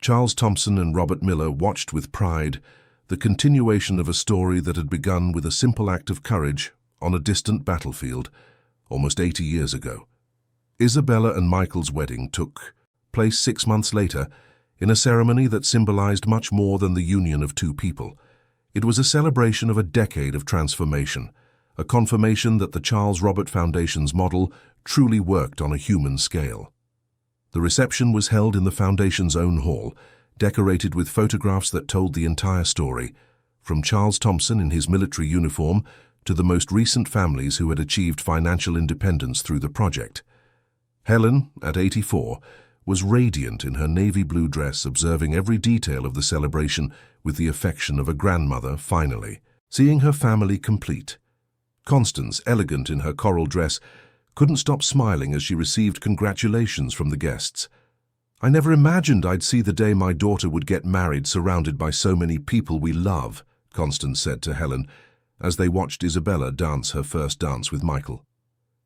Charles Thompson and Robert Miller watched with pride the continuation of a story that had begun with a simple act of courage on a distant battlefield almost 80 years ago. Isabella and Michael's wedding took place 6 months later in a ceremony that symbolized much more than the union of 2 people. It was a celebration of a decade of transformation, a confirmation that the Charles Robert Foundation's model truly worked on a human scale. The reception was held in the Foundation's own hall, decorated with photographs that told the entire story, from Charles Thompson in his military uniform to the most recent families who had achieved financial independence through the project. Helen, at 84, was radiant in her navy blue dress, observing every detail of the celebration with the affection of a grandmother, finally, seeing her family complete. Constance, elegant in her coral dress, couldn't stop smiling as she received congratulations from the guests. "I never imagined I'd see the day my daughter would get married surrounded by so many people we love," Constance said to Helen, as they watched Isabella dance her first dance with Michael.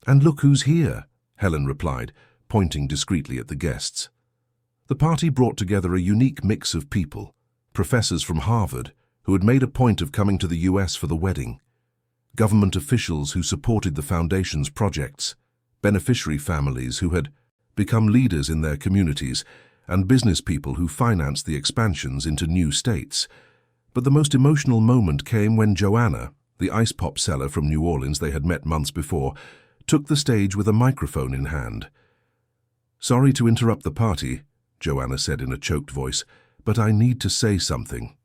"And look who's here," Helen replied, pointing discreetly at the guests. The party brought together a unique mix of people: professors from Harvard, who had made a point of coming to the US for the wedding; government officials who supported the Foundation's projects; beneficiary families who had become leaders in their communities; and business people who financed the expansions into new states. But the most emotional moment came when Joanna, the ice pop seller from New Orleans they had met months before, took the stage with a microphone in hand. "Sorry to interrupt the party," Joanna said in a choked voice, "but I need to say something."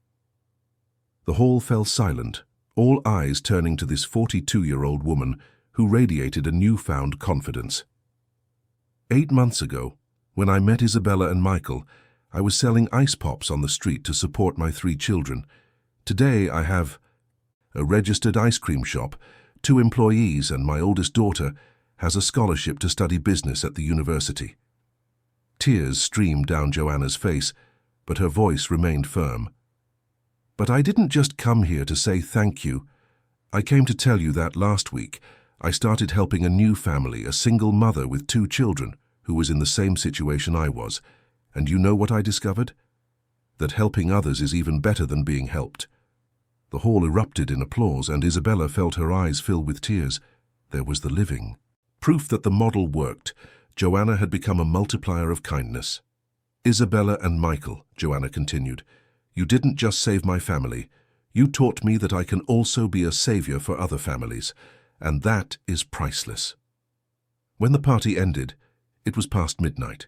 The hall fell silent, all eyes turning to this 42-year-old woman who radiated a newfound confidence. 8 months ago, when I met Isabella and Michael, I was selling ice pops on the street to support my 3 children. Today I have a registered ice cream shop, 2 employees, and my oldest daughter has a scholarship to study business at the university. Tears streamed down Joanna's face, but her voice remained firm. "But I didn't just come here to say thank you. I came to tell you that last week I started helping a new family, a single mother with 2 children, who was in the same situation I was. And you know what I discovered? That helping others is even better than being helped." The hall erupted in applause, and Isabella felt her eyes fill with tears. There was the living proof that the model worked. Joanna had become a multiplier of kindness. "Isabella and Michael," Joanna continued, "you didn't just save my family. You taught me that I can also be a savior for other families, and that is priceless." When the party ended, it was past midnight.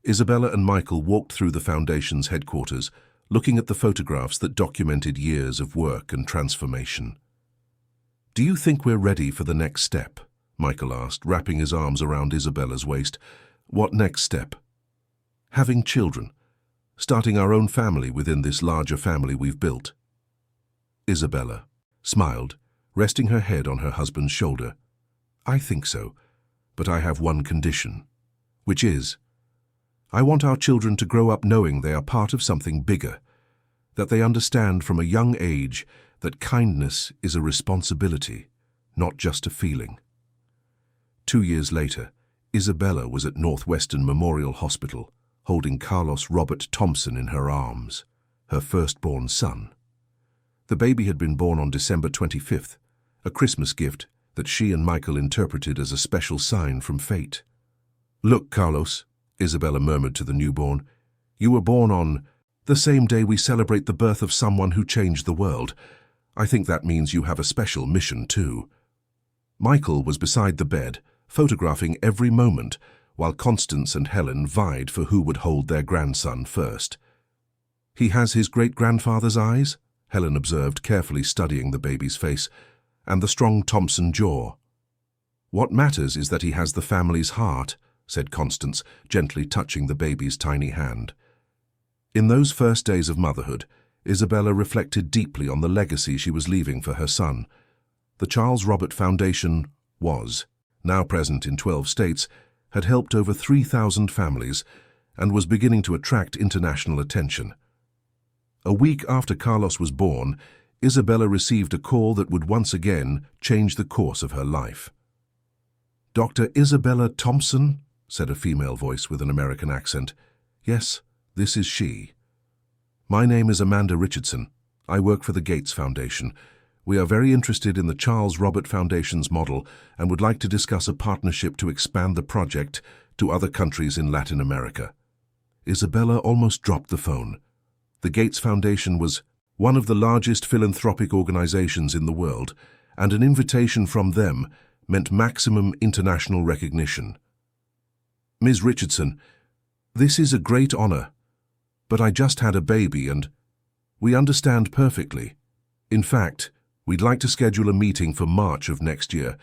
Isabella and Michael walked through the Foundation's headquarters, looking at the photographs that documented years of work and transformation. "Do you think we're ready for the next step?" Michael asked, wrapping his arms around Isabella's waist. "What next step?" "Having children. Starting our own family within this larger family we've built." Isabella smiled, resting her head on her husband's shoulder. "I think so, but I have one condition, which is, I want our children to grow up knowing they are part of something bigger, that they understand from a young age that kindness is a responsibility, not just a feeling." 2 years later, Isabella was at Northwestern Memorial Hospital, holding Carlos Robert Thompson in her arms, her firstborn son. The baby had been born on December 25th, a Christmas gift that she and Michael interpreted as a special sign from fate. "Look, Carlos," Isabella murmured to the newborn, "you were born on the same day we celebrate the birth of someone who changed the world. I think that means you have a special mission too." Michael was beside the bed, photographing every moment, while Constance and Helen vied for who would hold their grandson first. "He has his great-grandfather's eyes," Helen observed, carefully studying the baby's face, "and the strong Thompson jaw." "What matters is that he has the family's heart," said Constance, gently touching the baby's tiny hand. In those first days of motherhood, Isabella reflected deeply on the legacy she was leaving for her son. The Charles Robert Foundation was, now present in 12 states, had helped over 3,000 families and was beginning to attract international attention. A week after Carlos was born, Isabella received a call that would once again change the course of her life. "Dr. Isabella Thompson?" said a female voice with an American accent. "Yes, this is she. My name is Amanda Richardson. I work for the Gates Foundation. We are very interested in the Charles Robert Foundation's model and would like to discuss a partnership to expand the project to other countries in Latin America." Isabella almost dropped the phone. The Gates Foundation was one of the largest philanthropic organizations in the world, and an invitation from them meant maximum international recognition. Ms. Richardson, this is a great honor, but I just had a baby and we understand perfectly. In fact, we'd like to schedule a meeting for March of next year,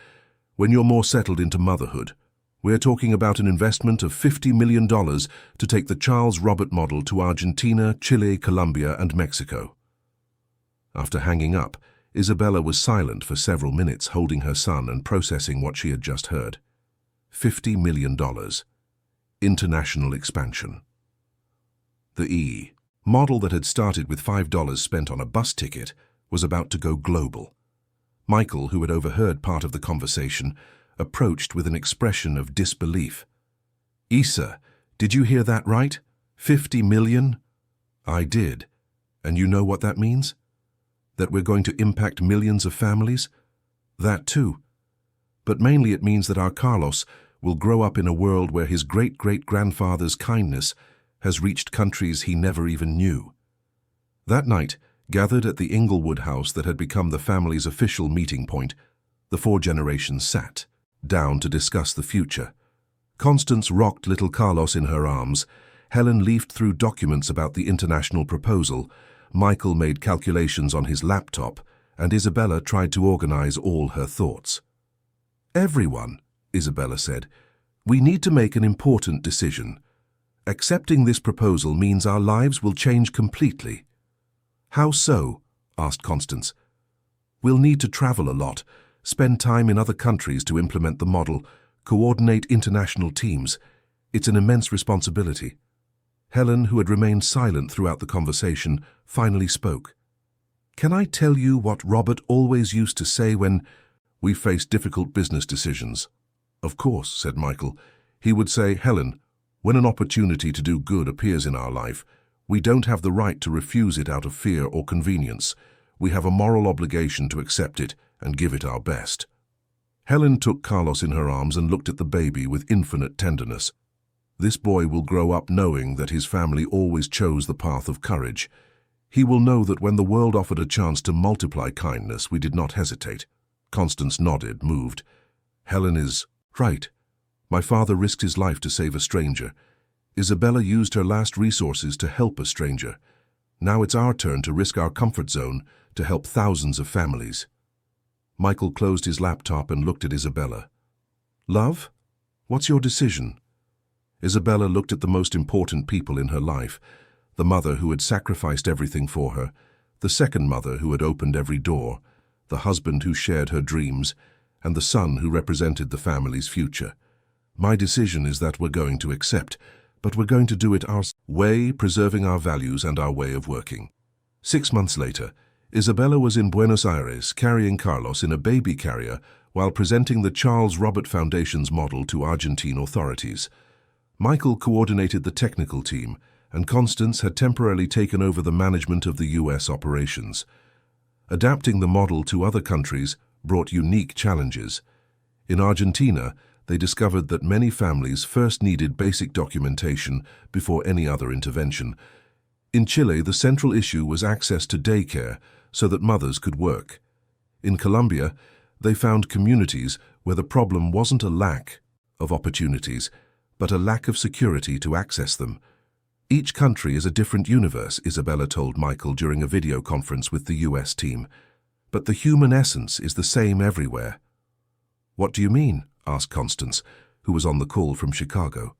when you're more settled into motherhood. We're talking about an investment of $50 million to take the Charles Robert model to Argentina, Chile, Colombia, and Mexico. After hanging up, Isabella was silent for several minutes, holding her son and processing what she had just heard. $50 million. International expansion. The E model that had started with $5 spent on a bus ticket was about to go global. Michael, who had overheard part of the conversation, approached with an expression of disbelief. "Isa, did you hear that right? 50 million? I did. And you know what that means? That we're going to impact millions of families? That too. But mainly it means that our Carlos will grow up in a world where his great-great-grandfather's kindness has reached countries he never even knew." That night, gathered at the Inglewood house that had become the family's official meeting point, the four generations sat down to discuss the future. Constance rocked little Carlos in her arms, Helen leafed through documents about the international proposal, Michael made calculations on his laptop, and Isabella tried to organize all her thoughts. "Everyone," Isabella said, "we need to make an important decision. Accepting this proposal means our lives will change completely." "How so?" asked Constance. "We'll need to travel a lot, spend time in other countries to implement the model, coordinate international teams. It's an immense responsibility." Helen, who had remained silent throughout the conversation, finally spoke. "Can I tell you what Robert always used to say when we faced difficult business decisions?" "Of course," said Michael. He would say, "Helen, when an opportunity to do good appears in our life, we don't have the right to refuse it out of fear or convenience. We have a moral obligation to accept it and give it our best." Helen took Carlos in her arms and looked at the baby with infinite tenderness. This boy will grow up knowing that his family always chose the path of courage. He will know that when the world offered a chance to multiply kindness, we did not hesitate. Constance nodded, moved. "Helen is right. My father risked his life to save a stranger. Isabella used her last resources to help a stranger. Now it's our turn to risk our comfort zone to help thousands of families." Michael closed his laptop and looked at Isabella. "Love, what's your decision?" Isabella looked at the most important people in her life, the mother who had sacrificed everything for her, the second mother who had opened every door, the husband who shared her dreams, and the son who represented the family's future. "My decision is that we're going to accept, but we're going to do it our way, preserving our values and our way of working." 6 months later, Isabella was in Buenos Aires carrying Carlos in a baby carrier while presenting the Charles Robert Foundation's model to Argentine authorities. Michael coordinated the technical team, and Constance had temporarily taken over the management of the U.S. operations. Adapting the model to other countries brought unique challenges. In Argentina, they discovered that many families first needed basic documentation before any other intervention. In Chile, the central issue was access to daycare so that mothers could work. In Colombia, they found communities where the problem wasn't a lack of opportunities, but a lack of security to access them. "Each country is a different universe," Isabella told Michael during a video conference with the US team. "But the human essence is the same everywhere." "What do you mean?" asked Constance, who was on the call from Chicago.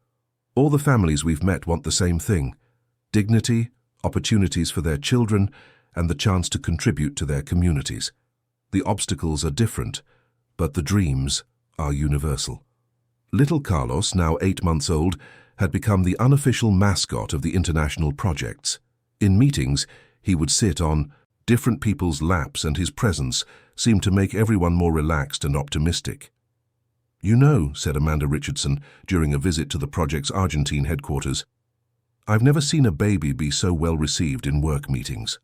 "All the families we've met want the same thing: dignity, opportunities for their children, and the chance to contribute to their communities. The obstacles are different, but the dreams are universal." Little Carlos, now 8 months old, had become the unofficial mascot of the international projects. In meetings, he would sit on different people's laps, and his presence seemed to make everyone more relaxed and optimistic. "You know," said Amanda Richardson during a visit to the project's Argentine headquarters, "I've never seen a baby be so well received in work meetings."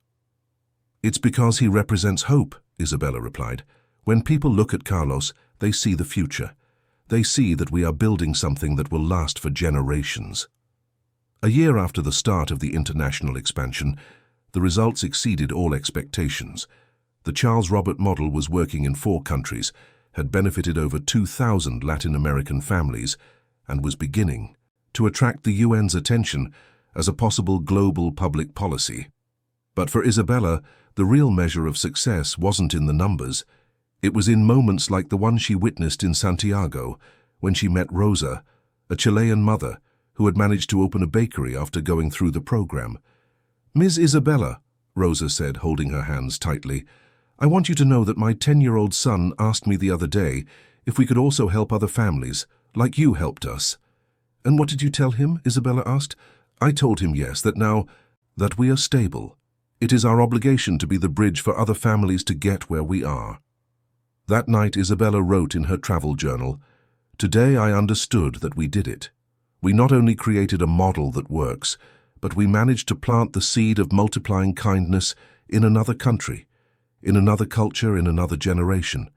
"It's because he represents hope," Isabella replied. "When people look at Carlos, they see the future. They see that we are building something that will last for generations." A year after the start of the international expansion, The results exceeded all expectations. The Charles Robert model was working in 4 countries, had benefited over 2,000 Latin American families, and was beginning to attract the UN's attention as a possible global public policy. But for Isabella, the real measure of success wasn't in the numbers. It was in moments like the one she witnessed in Santiago, when she met Rosa, a Chilean mother who had managed to open a bakery after going through the program. "Ms. Isabella," Rosa said, holding her hands tightly, "I want you to know that my 10-year-old son asked me the other day if we could also help other families, like you helped us." "And what did you tell him?" Isabella asked. "I told him yes, that now that we are stable, it is our obligation to be the bridge for other families to get where we are." That night, Isabella wrote in her travel journal, "Today I understood that we did it. We not only created a model that works, but we managed to plant the seed of multiplying kindness in another country, in another culture, in another generation.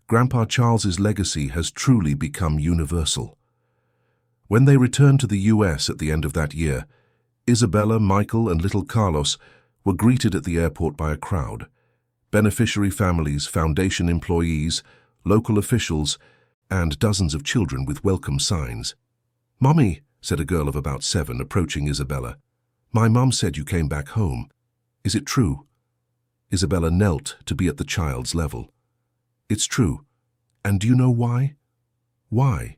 Grandpa Charles's legacy has truly become universal." When they returned to the US at the end of that year, Isabella, Michael, and little Carlos were greeted at the airport by a crowd. Beneficiary families, foundation employees, local officials, and dozens of children with welcome signs. "Mommy," said a girl of about 7, approaching Isabella, "my mom said you came back home. Is it true?" Isabella knelt to be at the child's level. "It's true. And do you know why?" "Why?"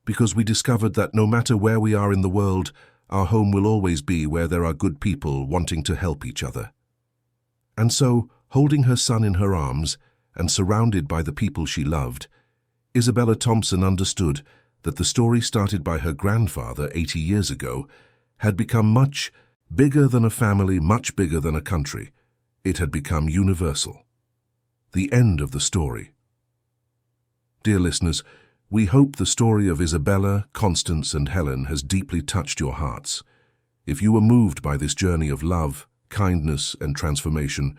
"Because we discovered that no matter where we are in the world, our home will always be where there are good people wanting to help each other." And so, holding her son in her arms and surrounded by the people she loved, Isabella Thompson understood that the story started by her grandfather 80 years ago had become much bigger than a family, much bigger than a country. It had become universal. The end of the story. Dear listeners, we hope the story of Isabella, Constance, and Helen has deeply touched your hearts. If you were moved by this journey of love, kindness, and transformation,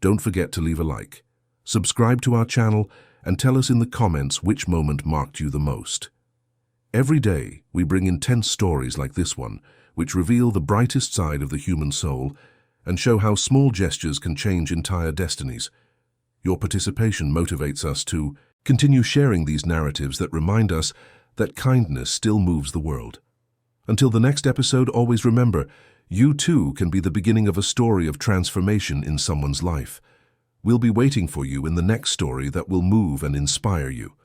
don't forget to leave a like. Subscribe to our channel and tell us in the comments which moment marked you the most. Every day, we bring intense stories like this one, which reveal the brightest side of the human soul and show how small gestures can change entire destinies. Your participation motivates us to continue sharing these narratives that remind us that kindness still moves the world. Until the next episode, always remember, you too can be the beginning of a story of transformation in someone's life. We'll be waiting for you in the next story that will move and inspire you.